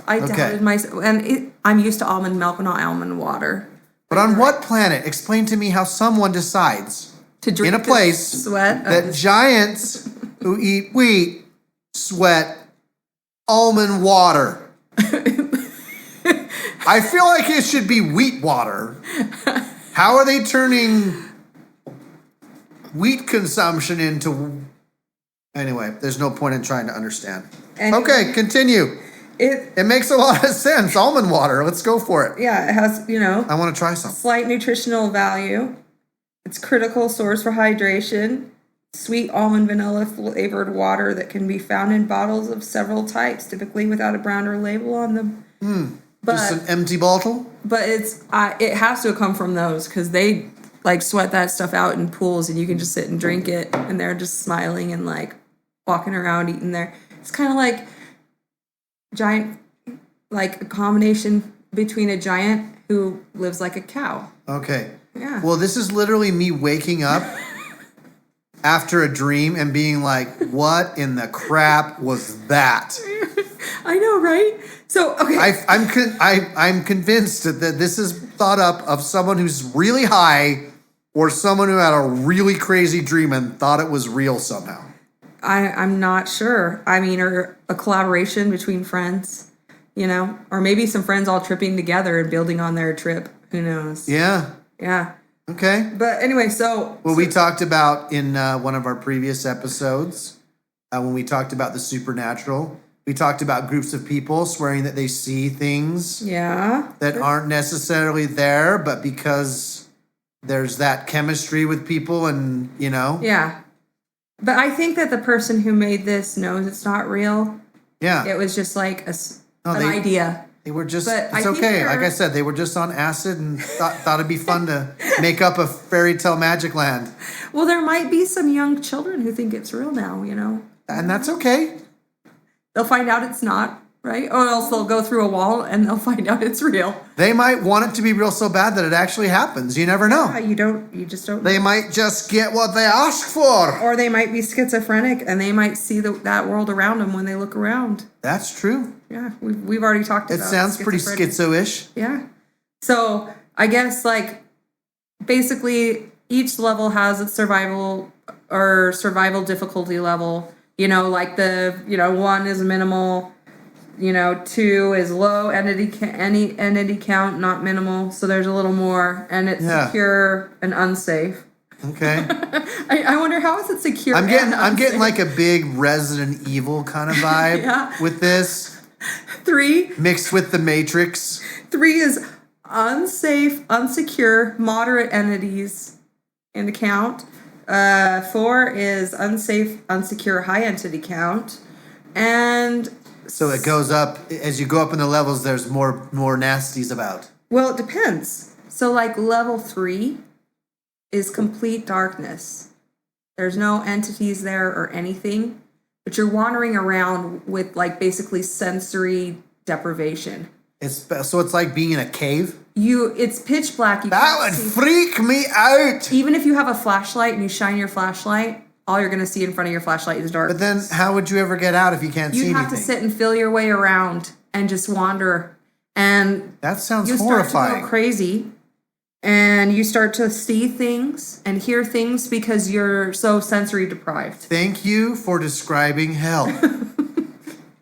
A: I doubted myself. And I'm used to almond milk, not almond water.
B: But on what planet? Explain to me how someone decides
A: To drink
B: in a
A: the
B: place
A: sweat of
B: that giants who eat wheat sweat almond water. I feel like it should be wheat water. How are they turning wheat consumption into... Anyway, there's no point in trying to understand.
A: Anyway.
B: Okay, continue. It makes a lot of sense. Almond water. Let's go for it.
A: Yeah, it has,
B: I want to try some.
A: slight nutritional value. It's critical source for hydration. Sweet almond vanilla flavored water that can be found in bottles of several types, typically without a brand or label on them.
B: Just an empty bottle?
A: But it has to come from those because they like sweat that stuff out in pools, and you can just sit and drink it, and they're just smiling and like walking around eating there. It's kind of like giant, like a combination between a giant who lives like a cow.
B: Okay.
A: Yeah.
B: Well, this is literally me waking up after a dream and being like, what in the crap was that?
A: I know, right? So okay.
B: I'm convinced that this is thought up of someone who's really high or someone who had a really crazy dream and thought it was real somehow.
A: I'm not sure. I mean, or a collaboration between friends, or maybe some friends all tripping together and building on their trip. Who knows?
B: Yeah.
A: Yeah.
B: Okay.
A: But anyway,
B: We talked about in one of our previous episodes, when we talked about the supernatural, we talked about groups of people swearing that they see things
A: yeah.
B: that aren't necessarily there, but because there's that chemistry with people and,
A: Yeah. But I think that the person who made this knows it's not real.
B: Yeah.
A: It was just like an
B: they-
A: idea.
B: They were just,
A: But I
B: it's
A: think
B: okay. Like
A: they're-
B: I said, they were just on acid and thought it'd be fun to make up a fairy tale magic land.
A: Well, there might be some young children who think it's real now,
B: And that's okay.
A: They'll find out it's not right? Or else they'll go through a wall and they'll find out it's real.
B: They might want it to be real so bad that it actually happens. You never know.
A: You just don't.
B: They might just get what they ask for.
A: Or they might be schizophrenic and they might see that world around them when they look around.
B: That's true.
A: Yeah, we've already talked
B: It
A: about
B: sounds pretty
A: schizophrenic.
B: schizo-ish.
A: Yeah. So I guess like basically each level has its survival difficulty level. You know, like the 1 is minimal. 2 is low entity count, not minimal. So there's a little more, and it's secure and unsafe.
B: Okay.
A: I wonder how is it secure?
B: I'm
A: and
B: getting
A: unsafe?
B: like a big Resident Evil kind of vibe
A: Yeah.
B: with this.
A: 3
B: Mixed with the Matrix.
A: 3 is unsafe, unsecure, moderate entities in the count. 4 is unsafe, unsecure, high entity count, and
B: So it goes up as you go up in the levels. There's more nasties about.
A: well, it depends. So like level 3 is complete darkness. There's no entities there or anything, but you're wandering around with like basically sensory deprivation.
B: So it's like being in a cave.
A: It's pitch black. You
B: That
A: can't
B: would
A: see.
B: freak me out.
A: Even if you have a flashlight and you shine your flashlight, all you're going to see in front of your flashlight is dark.
B: But then, how would you ever get out if you can't see
A: You'd
B: anything?
A: have to sit and feel your way around and just wander. And
B: That sounds
A: you start
B: horrifying.
A: to go crazy. And you start to see things and hear things because you're so sensory deprived.
B: Thank you for describing hell.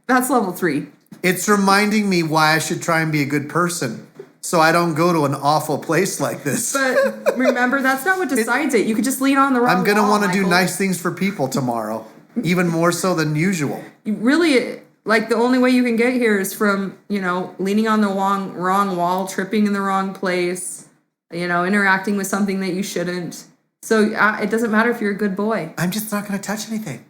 A: That's level 3.
B: It's reminding me why I should try and be a good person, so I don't go to an awful place like this.
A: But remember, that's not what decides it. You could just lean on the wrong
B: I'm gonna
A: wall,
B: want to do
A: Michael.
B: nice things for people tomorrow, even more so than usual.
A: You really, like, the only way you can get here is from, leaning on the wrong wall, tripping in the wrong place, interacting with something that you shouldn't. So it doesn't matter if you're a good boy.
B: I'm just not gonna touch anything.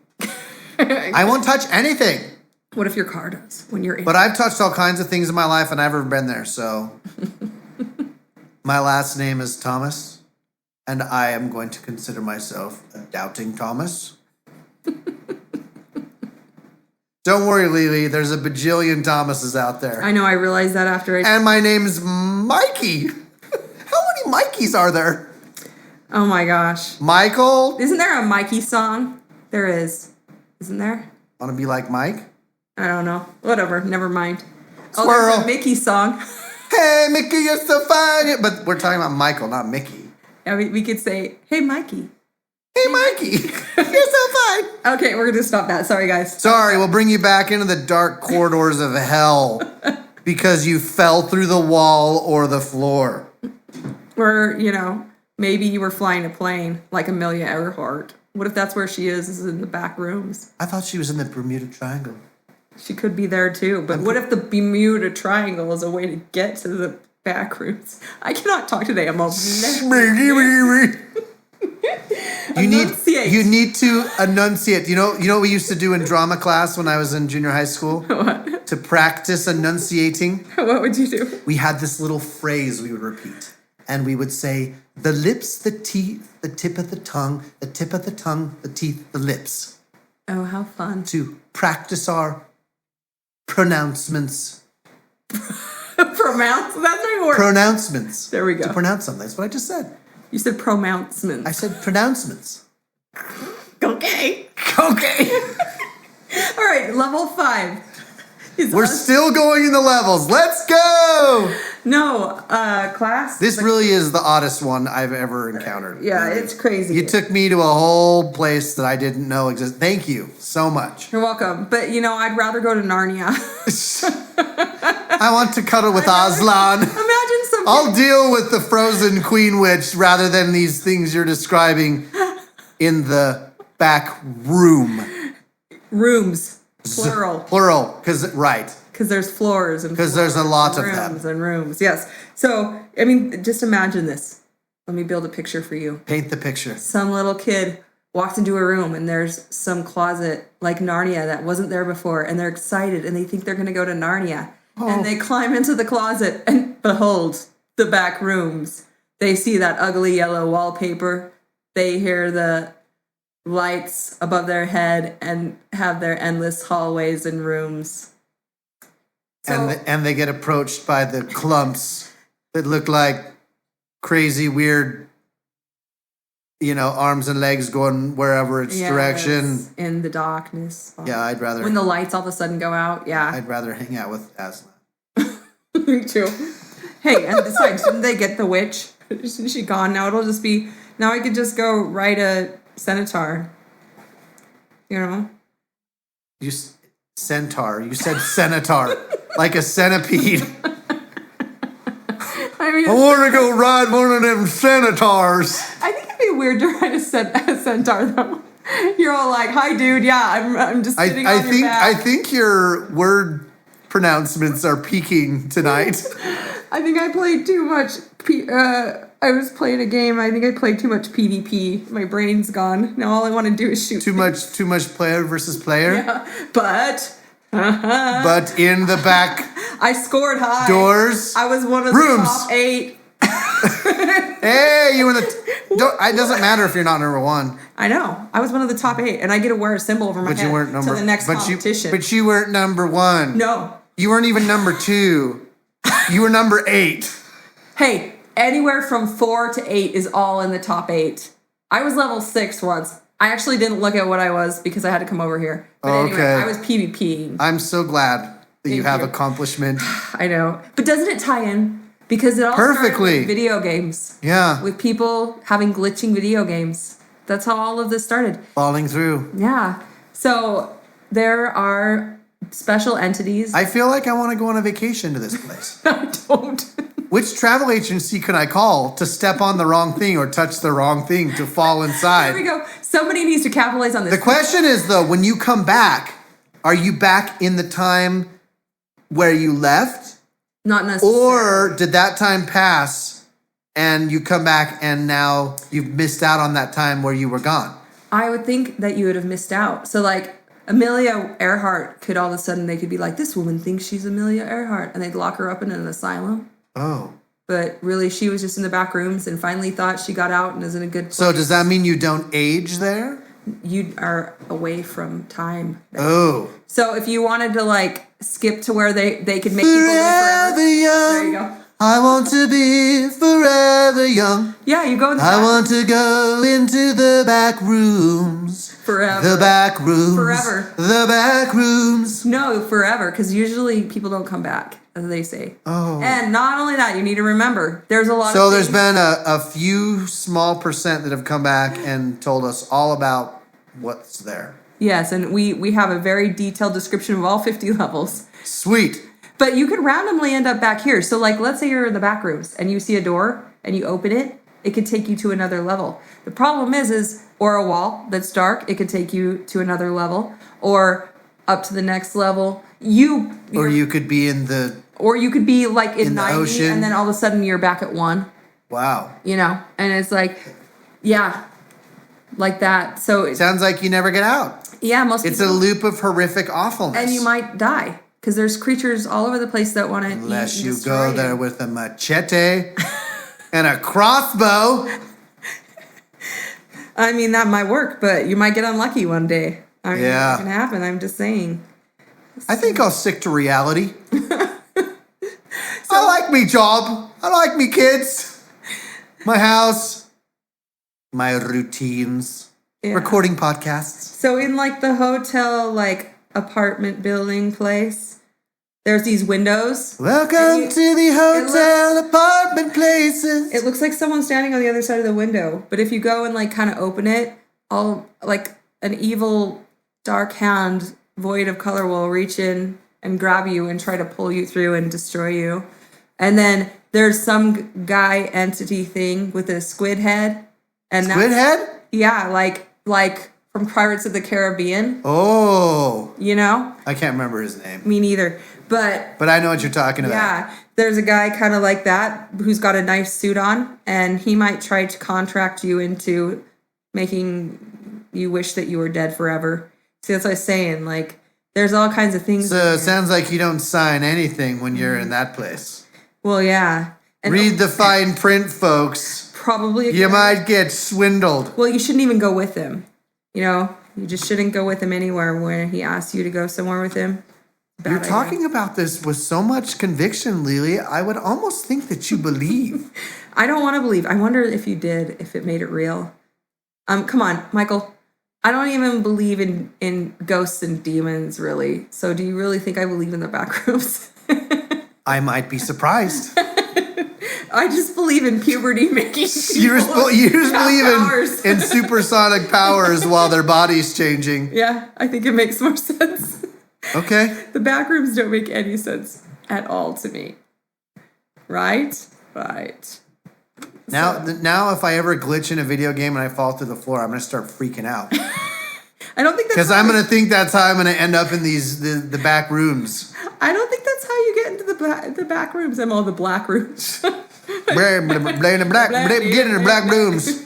B: I won't touch anything.
A: What if your car does when you're in?
B: But I've touched all kinds of things in my life and I've never been there, so. My last name is Thomas, and I am going to consider myself a doubting Thomas. Don't worry, Lele, there's a bajillion Thomases out there.
A: I know, I realized that after
B: And my name's Mikey. How many Mikeys are there?
A: Oh my gosh.
B: Michael?
A: Isn't there a Mikey song? There is. Isn't there?
B: Want to be like Mike?
A: I don't know. Whatever. Never mind. Oh,
B: Squirrel.
A: there's a Mickey song.
B: Hey, Mickey, you're so fine. But we're talking about Michael, not Mickey.
A: Yeah, we could say, hey, Mikey.
B: Hey, Mikey, you're so fine.
A: Okay, we're going to stop that. Sorry, guys.
B: Sorry, we'll bring you back into the dark corridors of hell because you fell through the wall or the floor.
A: Or, maybe you were flying a plane like Amelia Earhart. What if that's where she is in the back rooms?
B: I thought she was in the Bermuda Triangle.
A: She could be there too. But what if the Bermuda Triangle is a way to get to the back rooms? I cannot talk today. I'm all Enunciate.
B: You need to enunciate. You know what we used to do in drama class when I was in junior high school?
A: What?
B: To practice enunciating.
A: What would you do?
B: We had this little phrase we would repeat. And we would say, the lips, the teeth, the tip of the tongue, the tip of the tongue, the teeth, the lips.
A: Oh, how fun.
B: To practice our pronouncements.
A: Pronounce? That's not even word.
B: Pronouncements.
A: There we go.
B: To pronounce something. That's what I just said.
A: You said pronouncements.
B: I said pronouncements.
A: Okay.
B: Okay.
A: All right, level 5.
B: We're still going in the levels. Let's go.
A: No, class.
B: This really is the oddest one I've ever encountered.
A: Yeah, it's crazy.
B: You took me to a whole place that I didn't know existed. Thank you so much.
A: You're welcome. But, I'd rather go to Narnia.
B: I want to cuddle with Aslan.
A: Imagine some...
B: I'll deal with the frozen queen witch rather than these things you're describing in the back room.
A: Rooms. Plural.
B: Plural, right.
A: Because there's floors and
B: 'Cause there's a lot of them.
A: rooms and rooms. Yes. So, just imagine this. Let me build a picture for you.
B: Paint the picture.
A: Some little kid walks into a room and there's some closet like Narnia that wasn't there before, and they're excited and they think they're going to go to Narnia. And they climb into the closet and behold, the back rooms. They see that ugly yellow wallpaper. They hear the lights above their head and have their endless hallways and rooms.
B: and they get approached by the clumps that look like crazy, weird, arms and legs going wherever its direction.
A: In the darkness.
B: Yeah, I'd rather.
A: When the lights all of a sudden go out, yeah.
B: I'd rather hang out with Aslan.
A: Me too. Hey, and besides, didn't they get the witch? Isn't she gone now? It'll just be, now I could just go ride a centaur.
B: You centaur. You said centaur. Like a centipede.
A: I mean,
B: I want to go ride one of them centaurs.
A: I think it'd be weird to ride a centaur, though. You're all like, "Hi, dude. Yeah, I'm just sitting on your back."
B: I think your word pronouncements are peaking tonight.
A: I think I played too much. I was playing a game. I think I played too much PvP. My brain's gone. Now all I want to do is shoot.
B: Too much player versus player.
A: Yeah, but
B: in the back.
A: I scored high.
B: Doors.
A: I was one of
B: rooms.
A: the top 8.
B: Hey, you were it doesn't matter if you're not number 1.
A: I know. I was one of the top 8, and I get to wear a symbol over my head
B: you weren't
A: to the next competition.
B: But you weren't number 1.
A: No.
B: You weren't even number 2. You were number 8.
A: Hey, anywhere from 4 to 8 is all in the top 8. I was level 6 once. I actually didn't look at what I was because I had to come over here. But anyway, I was PvPing.
B: I'm so glad that you have
A: you.
B: accomplishment.
A: I know. But doesn't it tie in? Because it all
B: Perfectly.
A: started with video games.
B: Yeah.
A: With people having glitching video games. That's how all of this started.
B: Falling through.
A: Yeah. So there are special entities.
B: I feel like I want to go on a vacation to this place.
A: I don't.
B: Which travel agency can I call to step on the wrong thing or touch the wrong thing to fall inside?
A: Here we go. Somebody needs to capitalize on this.
B: The question is, though, when you come back, are you back in the time where you left?
A: Not necessarily.
B: Or did that time pass and you come back and now you've missed out on that time where you were gone?
A: I would think that you would have missed out. So, like, Amelia Earhart could all of a sudden, they could be like, this woman thinks she's Amelia Earhart. And they'd lock her up in an asylum.
B: Oh.
A: But really, she was just in the back rooms and finally thought she got out and is in a good place.
B: So does that mean you don't age there?
A: You are away from time.
B: Oh.
A: So if you wanted to, like, skip to where they could make people live forever.
B: Young.
A: There you go.
B: I want to be forever young.
A: Yeah, you go in the
B: I
A: back.
B: want to go into the back rooms.
A: Forever.
B: The back rooms.
A: Forever.
B: The back rooms.
A: No, forever, because usually people don't come back, as they say.
B: Oh.
A: And not only that, you need to remember, there's a lot
B: So
A: of
B: there's
A: things.
B: been a few small percent that have come back and told us all about what's there.
A: Yes, and we have a very detailed description of all 50 levels.
B: Sweet.
A: But you could randomly end up back here. So, like, let's say you're in the back rooms and you see a door and you open it, it could take you to another level. The problem is, or a wall that's dark, it could take you to another level, or up to the next level.
B: Or you could be in the...
A: Or you could be, like, in 90,
B: ocean.
A: and then all of a sudden you're back at 1.
B: Wow.
A: And it's like, yeah, like that. So,
B: Sounds like you never get out.
A: yeah, most
B: It's
A: people...
B: a loop of horrific awfulness.
A: And you might die. Because there's creatures all over the place that want to
B: Unless you go there with a machete and a crossbow.
A: I mean, that might work, but you might get unlucky one day. I mean,
B: Yeah.
A: it can happen. I'm just saying.
B: I think I'll stick to reality. I like me job. I like me kids. My house. My routines.
A: Yeah.
B: Recording podcasts.
A: So in, like, the hotel, like, apartment building place, there's these windows.
B: Welcome to the hotel apartment places.
A: It looks like someone's standing on the other side of the window. But if you go and, like, kind of open it, all, like, an evil dark hand void of color will reach in and grab you and try to pull you through and destroy you. And then there's some guy entity thing with a squid head. And
B: Squid head?
A: Yeah, like from Pirates of the Caribbean.
B: Oh.
A: You know?
B: I can't remember his name.
A: Me neither. But
B: I know what you're talking about.
A: yeah, there's a guy kind of like that who's got a nice suit on, and he might try to contract you into making you wish that you were dead forever. See, that's what I was saying. Like, there's all kinds of things.
B: So it sounds like you don't sign anything when you're in that place.
A: Well, yeah. And
B: Read the fine print, folks.
A: probably
B: You might get swindled.
A: Well, you shouldn't even go with him. You know, you just shouldn't go with him anywhere when he asks you to go somewhere with him.
B: You're talking about this with so much conviction, Lele. I would almost think that you believe.
A: I don't want to believe. I wonder if you did, if it made it real. Come on, Michael. I don't even believe in ghosts and demons, really. So do you really think I believe in the backrooms?
B: I might be surprised.
A: I just believe in puberty making
B: You just believe in supersonic powers while their body's changing.
A: Yeah, I think it makes more sense.
B: Okay.
A: The backrooms don't make any sense at all to me. Right? Right.
B: Now, if I ever glitch in a video game and I fall through the floor, I'm going to start freaking out.
A: I don't think that's
B: because I'm going to think that's how I'm going to end up in the back rooms.
A: I don't think that's how you get into the back rooms. I'm all the black rooms.
B: Get in the black rooms.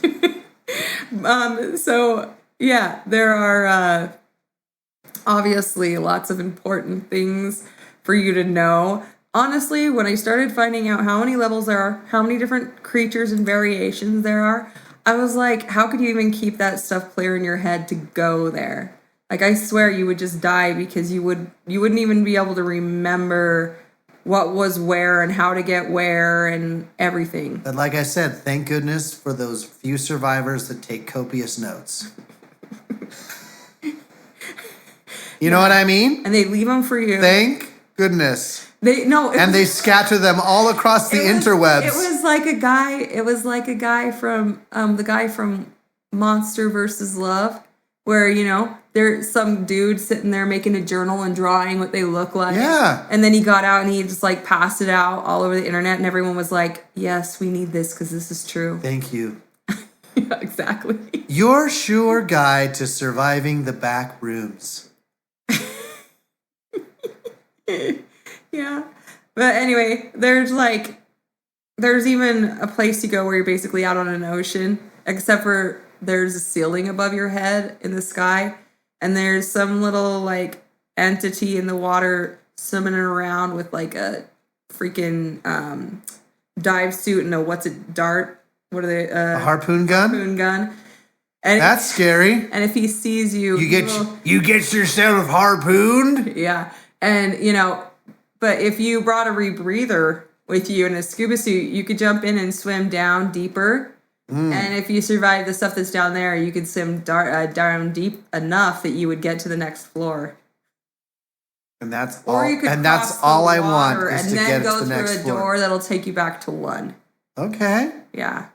A: So yeah, there are obviously lots of important things for you to know. Honestly, when I started finding out how many levels there are, how many different creatures and variations there are, I was like, how could you even keep that stuff clear in your head to go there? Like, I swear you would just die because you wouldn't even be able to remember what was where and how to get where and everything.
B: But like I said, thank goodness for those few survivors that take copious notes. You know what I mean?
A: And they leave them for you.
B: Thank goodness.
A: They
B: scatter them all across the interwebs.
A: It was like a guy from the guy from Monster vs. Love, where there's some dude sitting there making a journal and drawing what they look like.
B: Yeah.
A: And then he got out and he just like passed it out all over the internet, and everyone was like, "Yes, we need this because this is true."
B: Thank you.
A: Yeah, exactly.
B: Your sure guide to surviving the back rooms.
A: Yeah. But anyway, there's even a place you go where you're basically out on an ocean, except for there's a ceiling above your head in the sky, and there's some little like entity in the water swimming around with like a freaking dive suit and a dart? What are they?
B: A harpoon gun?
A: Harpoon gun. And
B: that's scary.
A: And if he sees you,
B: you get yourself harpooned.
A: Yeah. And but if you brought a rebreather with you in a scuba suit, you could jump in and swim down deeper. And if you survive the stuff that's down there, you could swim down deep enough that you would get to the next floor.
B: And that's all. And that's all I want is to get to the next floor. And then go through a
A: door that'll take you back to 1.
B: Okay.
A: Yeah.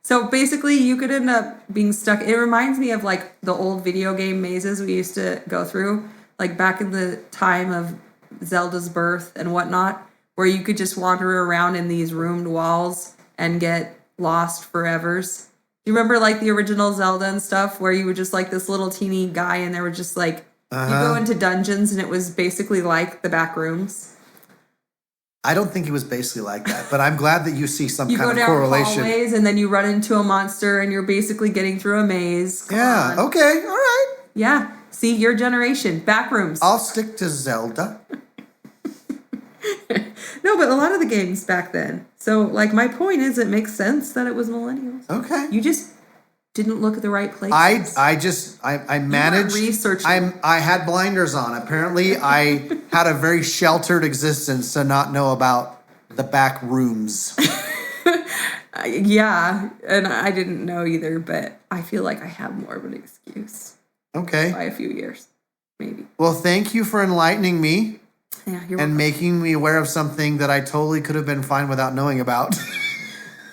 A: So basically, you could end up being stuck. It reminds me of like the old video game mazes we used to go through, like back in the time of Zelda's birth and whatnot, where you could just wander around in these roomed walls and get lost forevers. Do you remember like the original Zelda and stuff, where you were just like this little teeny guy and there were just like, you go into dungeons and it was basically like the back rooms?
B: I don't think it was basically like that, but I'm glad that you see some kind of correlation.
A: You go down hallways and then you run into a monster and you're basically getting through a maze.
B: Come on. Okay, all right.
A: Yeah, see, your generation, Backrooms.
B: I'll stick to Zelda.
A: No, but a lot of the games back then. So, like, my point is, it makes sense that it was millennials.
B: Okay.
A: You just didn't look at the right place.
B: I managed.
A: Researching.
B: I had blinders on. Apparently, I had a very sheltered existence to not know about the back rooms.
A: Yeah, and I didn't know either, but I feel like I have more of an excuse.
B: Okay.
A: By a few years, maybe.
B: Well, thank you for enlightening me.
A: Yeah, you're
B: and
A: welcome.
B: making me aware of something that I totally could have been fine without knowing about.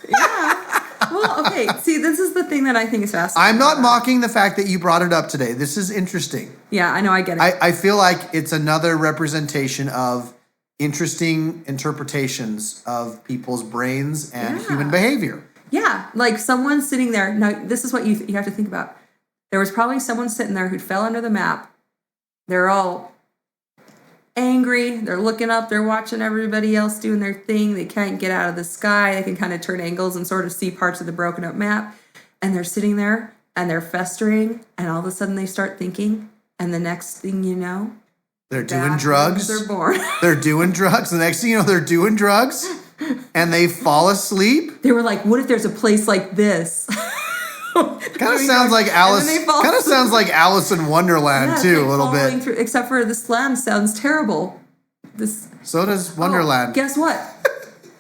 A: Yeah. Well, okay. See, this is the thing that I think is fascinating.
B: I'm not mocking the fact that you brought it up today. This is interesting.
A: Yeah, I know. I get it.
B: I feel like it's another representation of interesting interpretations of people's brains and human behavior.
A: Yeah. Like someone sitting there. Now, this is what you have to think about. There was probably someone sitting there who fell under the map. They're all angry, they're looking up, they're watching everybody else doing their thing, they can't get out of the sky, they can kind of turn angles and sort of see parts of the broken up map, and they're sitting there and they're festering, and all of a sudden they start thinking, and the next thing you know,
B: they're doing drugs.
A: They're born.
B: They're doing drugs. The next thing you know, they're doing drugs, and they fall asleep.
A: They were like, what if there's a place like this?
B: Kind of sounds like Alice. Kind of sounds like Alice in Wonderland too, a little bit.
A: Except for this slam sounds terrible.
B: So does Wonderland.
A: Guess what?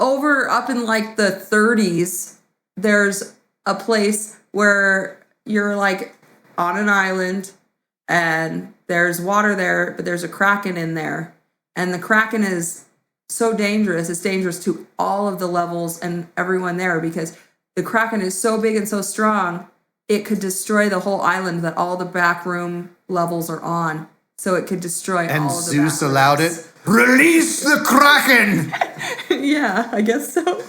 A: Over up in like the 30s, there's a place where you're like on an island and there's water there, but there's a kraken in there. And the kraken is so dangerous. It's dangerous to all of the levels and everyone there because the kraken is so big and so strong, it could destroy the whole island that all the back room levels are on. So it could destroy all of the
B: Zeus
A: back
B: allowed
A: rooms.
B: it. Release the kraken!
A: Yeah, I guess so.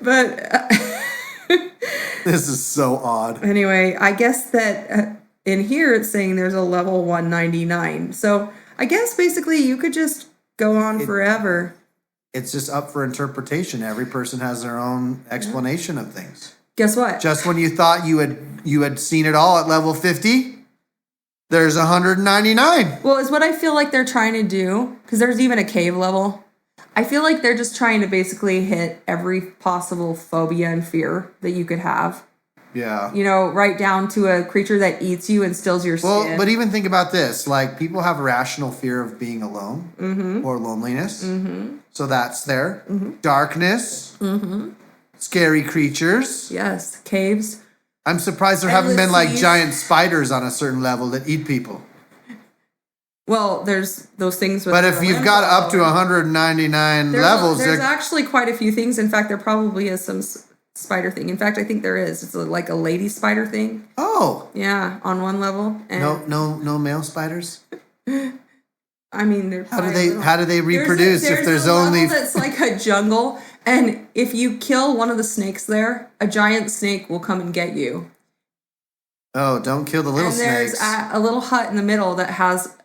A: But
B: This is so odd.
A: anyway, I guess that in here it's saying there's a level 199. So I guess basically you could just go on forever.
B: It's just up for interpretation. Every person has their own explanation of things.
A: Guess what?
B: Just when you thought you had seen it all at level 50, there's 199.
A: Well, it's what I feel like they're trying to do, because there's even a cave level. I feel like they're just trying to basically hit every possible phobia and fear that you could have.
B: Yeah.
A: You know, right down to a creature that eats you and steals your skin.
B: Well, but even think about this. Like, people have rational fear of being alone or loneliness. So that's there. Darkness. Scary creatures.
A: Yes, caves.
B: I'm surprised there haven't been, like,
A: Endless seas.
B: giant spiders on a certain level that eat people.
A: Well, there's those things with
B: But if you've got up to 199 levels,
A: there's
B: they're-
A: actually quite a few things. In fact, there probably is some spider thing. In fact, I think there is. It's like a lady spider thing.
B: oh,
A: Yeah, on one level. And
B: no male spiders.
A: I mean, they're
B: How do they reproduce if there's
A: a
B: only?
A: level that's like a jungle, and if you kill one of the snakes there, a giant snake will come and get you.
B: Oh, don't kill the little
A: And there's
B: snakes.
A: a little hut in the middle that has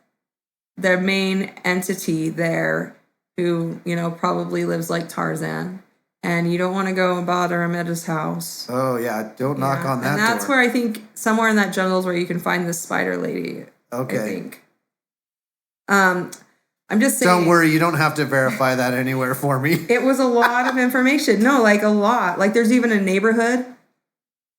A: their main entity there, who probably lives like Tarzan, and you don't want to go and bother him at his house.
B: Oh yeah, don't knock
A: Yeah,
B: on that
A: and that's
B: door.
A: where I think somewhere in that jungle is where you can find this spider lady.
B: Okay.
A: I think. I'm just saying.
B: Don't worry, you don't have to verify that anywhere for me.
A: It was a lot of information. No, like a lot. Like there's even a neighborhood.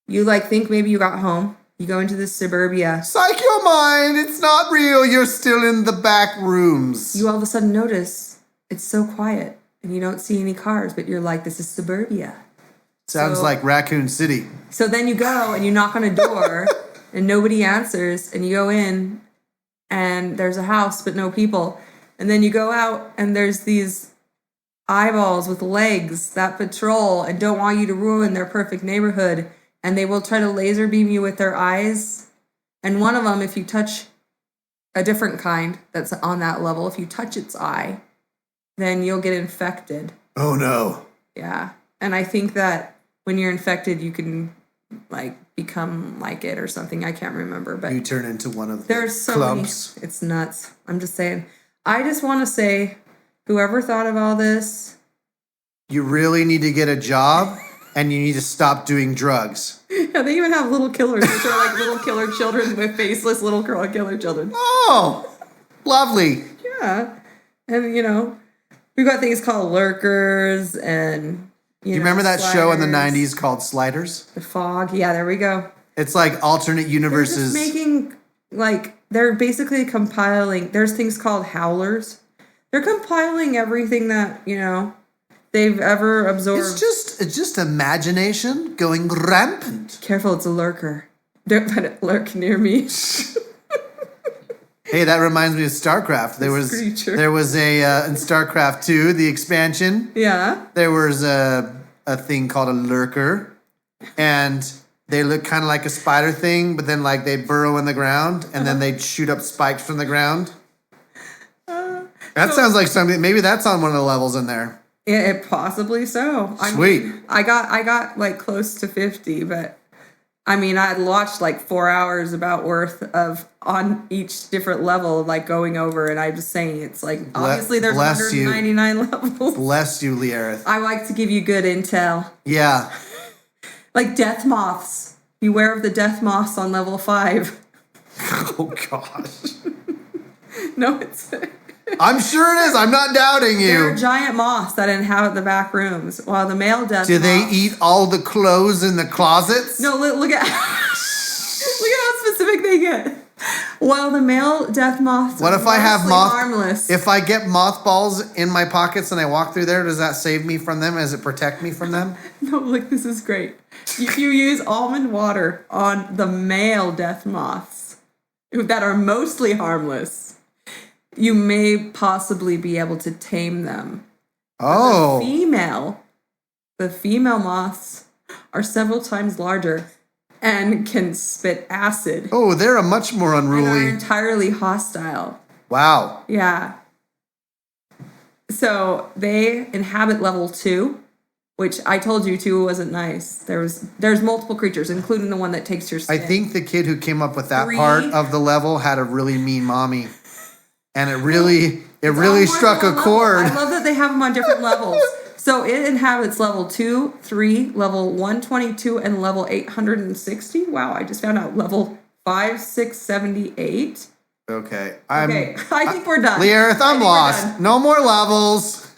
A: You think maybe you got home. You go into this suburbia.
B: Psych your mind, it's not real. You're still in the back rooms.
A: You all of a sudden notice it's so quiet and you don't see any cars, but you're like, this is suburbia.
B: Sounds
A: So-
B: like Raccoon City.
A: So then you go and you knock on a door and nobody answers, and you go in and there's a house but no people. And then you go out and there's these eyeballs with legs that patrol and don't want you to ruin their perfect neighborhood. And they will try to laser beam you with their eyes. And one of them, if you touch a different kind that's on that level, if you touch its eye, then you'll get infected.
B: Oh no.
A: Yeah. And I think that when you're infected, you can become like it or something. I can't remember, but
B: You turn into one of the
A: there's so
B: clumps.
A: many. It's nuts. I'm just saying. I just want to say, whoever thought of all this,
B: You really need to get a job and you need to stop doing drugs.
A: yeah, they even have little killers, which are like little killer children with faceless little killer children.
B: Oh, lovely.
A: Yeah. And, we've got things called lurkers and,
B: Do you remember that show in the
A: sliders.
B: 90s called Sliders?
A: The Fog. Yeah, there we go.
B: It's like alternate
A: They're
B: universes.
A: just making, they're basically compiling, there's things called howlers. They're compiling everything that, they've ever absorbed.
B: It's just imagination going rampant.
A: Careful, it's a lurker. Don't let it lurk near me.
B: Hey, that reminds me of StarCraft. There was
A: creature.
B: in StarCraft 2, the expansion.
A: Yeah.
B: There was a thing called a lurker, and they look kind of like a spider thing, but then they burrow in the ground, and then they'd shoot up spikes from the ground. That sounds like something. Maybe that's on one of the levels in there.
A: It possibly so.
B: Sweet.
A: I got close to 50, but I'd watched 4 hours about worth of on each different level, going over, and I'm just saying it's obviously there's
B: bless you.
A: 199 levels.
B: Bless you, Leareth.
A: I like to give you good intel.
B: Yeah.
A: Like death moths. Beware of the death moths on level 5.
B: Oh gosh.
A: No, it's
B: I'm sure it is. I'm not doubting
A: They're
B: you.
A: giant moths that inhabit the back rooms, while the male death
B: Do they
A: moths-
B: eat all the clothes in the closets?
A: No, look at look at how specific they get. While the male death moths
B: What
A: are
B: if I have
A: mostly
B: moth?
A: harmless.
B: If I get mothballs in my pockets and I walk through there, does that save me from them? Does it protect me from them?
A: No, look, this is great. If you use almond water on the male death moths that are mostly harmless, you may possibly be able to tame them.
B: Oh,
A: The female moths are several times larger and can spit acid
B: oh, they're a much more
A: and are
B: unruly.
A: entirely hostile.
B: Wow.
A: Yeah. So they inhabit level 2, which I told you 2 wasn't nice. There's multiple creatures, including the one that takes your
B: I
A: skin.
B: think the kid who came up with that
A: 3.
B: part of the level had a really mean mommy, and it really
A: It's all more
B: struck
A: than
B: a
A: one
B: chord.
A: level. I love that they have them on different levels. So it inhabits level 2, 3, level 122, and level 860. Wow, I just found out level 5, 6, 78.
B: Okay,
A: Okay, I think we're done.
B: Learth,
A: I
B: I'm
A: think we're
B: lost.
A: done.
B: No more levels.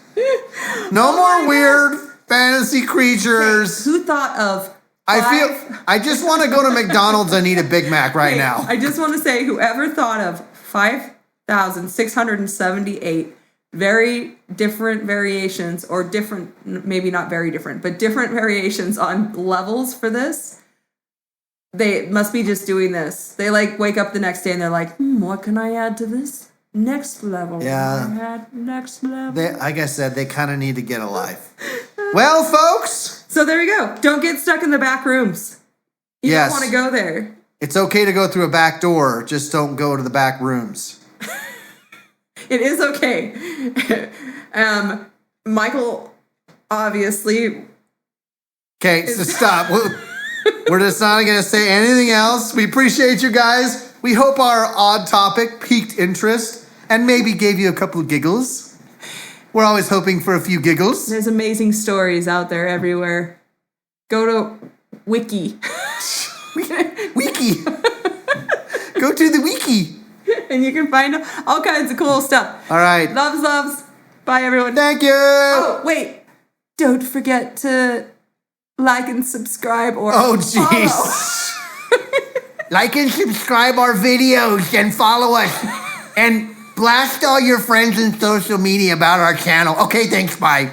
B: No
A: Oh
B: more
A: my
B: weird fantasy creatures.
A: Who thought of
B: I just want to go to McDonald's and eat a Big Mac right
A: Wait,
B: now.
A: I just want to say, whoever thought of 5,678 very different variations, or different, maybe not very different, but different variations on levels for this, they must be just doing this. They like wake up the next day and they're like, what can I add to this next level?
B: Yeah.
A: Add next level.
B: Like I said, they kind of need to get a life. Well, folks,
A: So there you go. Don't get stuck in the back rooms. You
B: Yes.
A: don't want to go there.
B: it's okay to go through a back door. Just don't go to the back rooms.
A: It is okay. Michael, obviously,
B: Okay, so stop. We're just not going to say anything else. We appreciate you guys. We hope our odd topic piqued interest and maybe gave you a couple of giggles. We're always hoping for a few giggles.
A: there's amazing stories out there everywhere. Go to Wiki.
B: Wiki. Go to the wiki.
A: And you can find all kinds of cool stuff.
B: All right.
A: Loves. Bye, everyone.
B: Thank you.
A: Oh, wait. Don't forget to like and subscribe or
B: Oh,
A: follow.
B: jeez. Like and subscribe our videos and follow us. And blast all your friends in social media about our channel. Okay, thanks. Bye.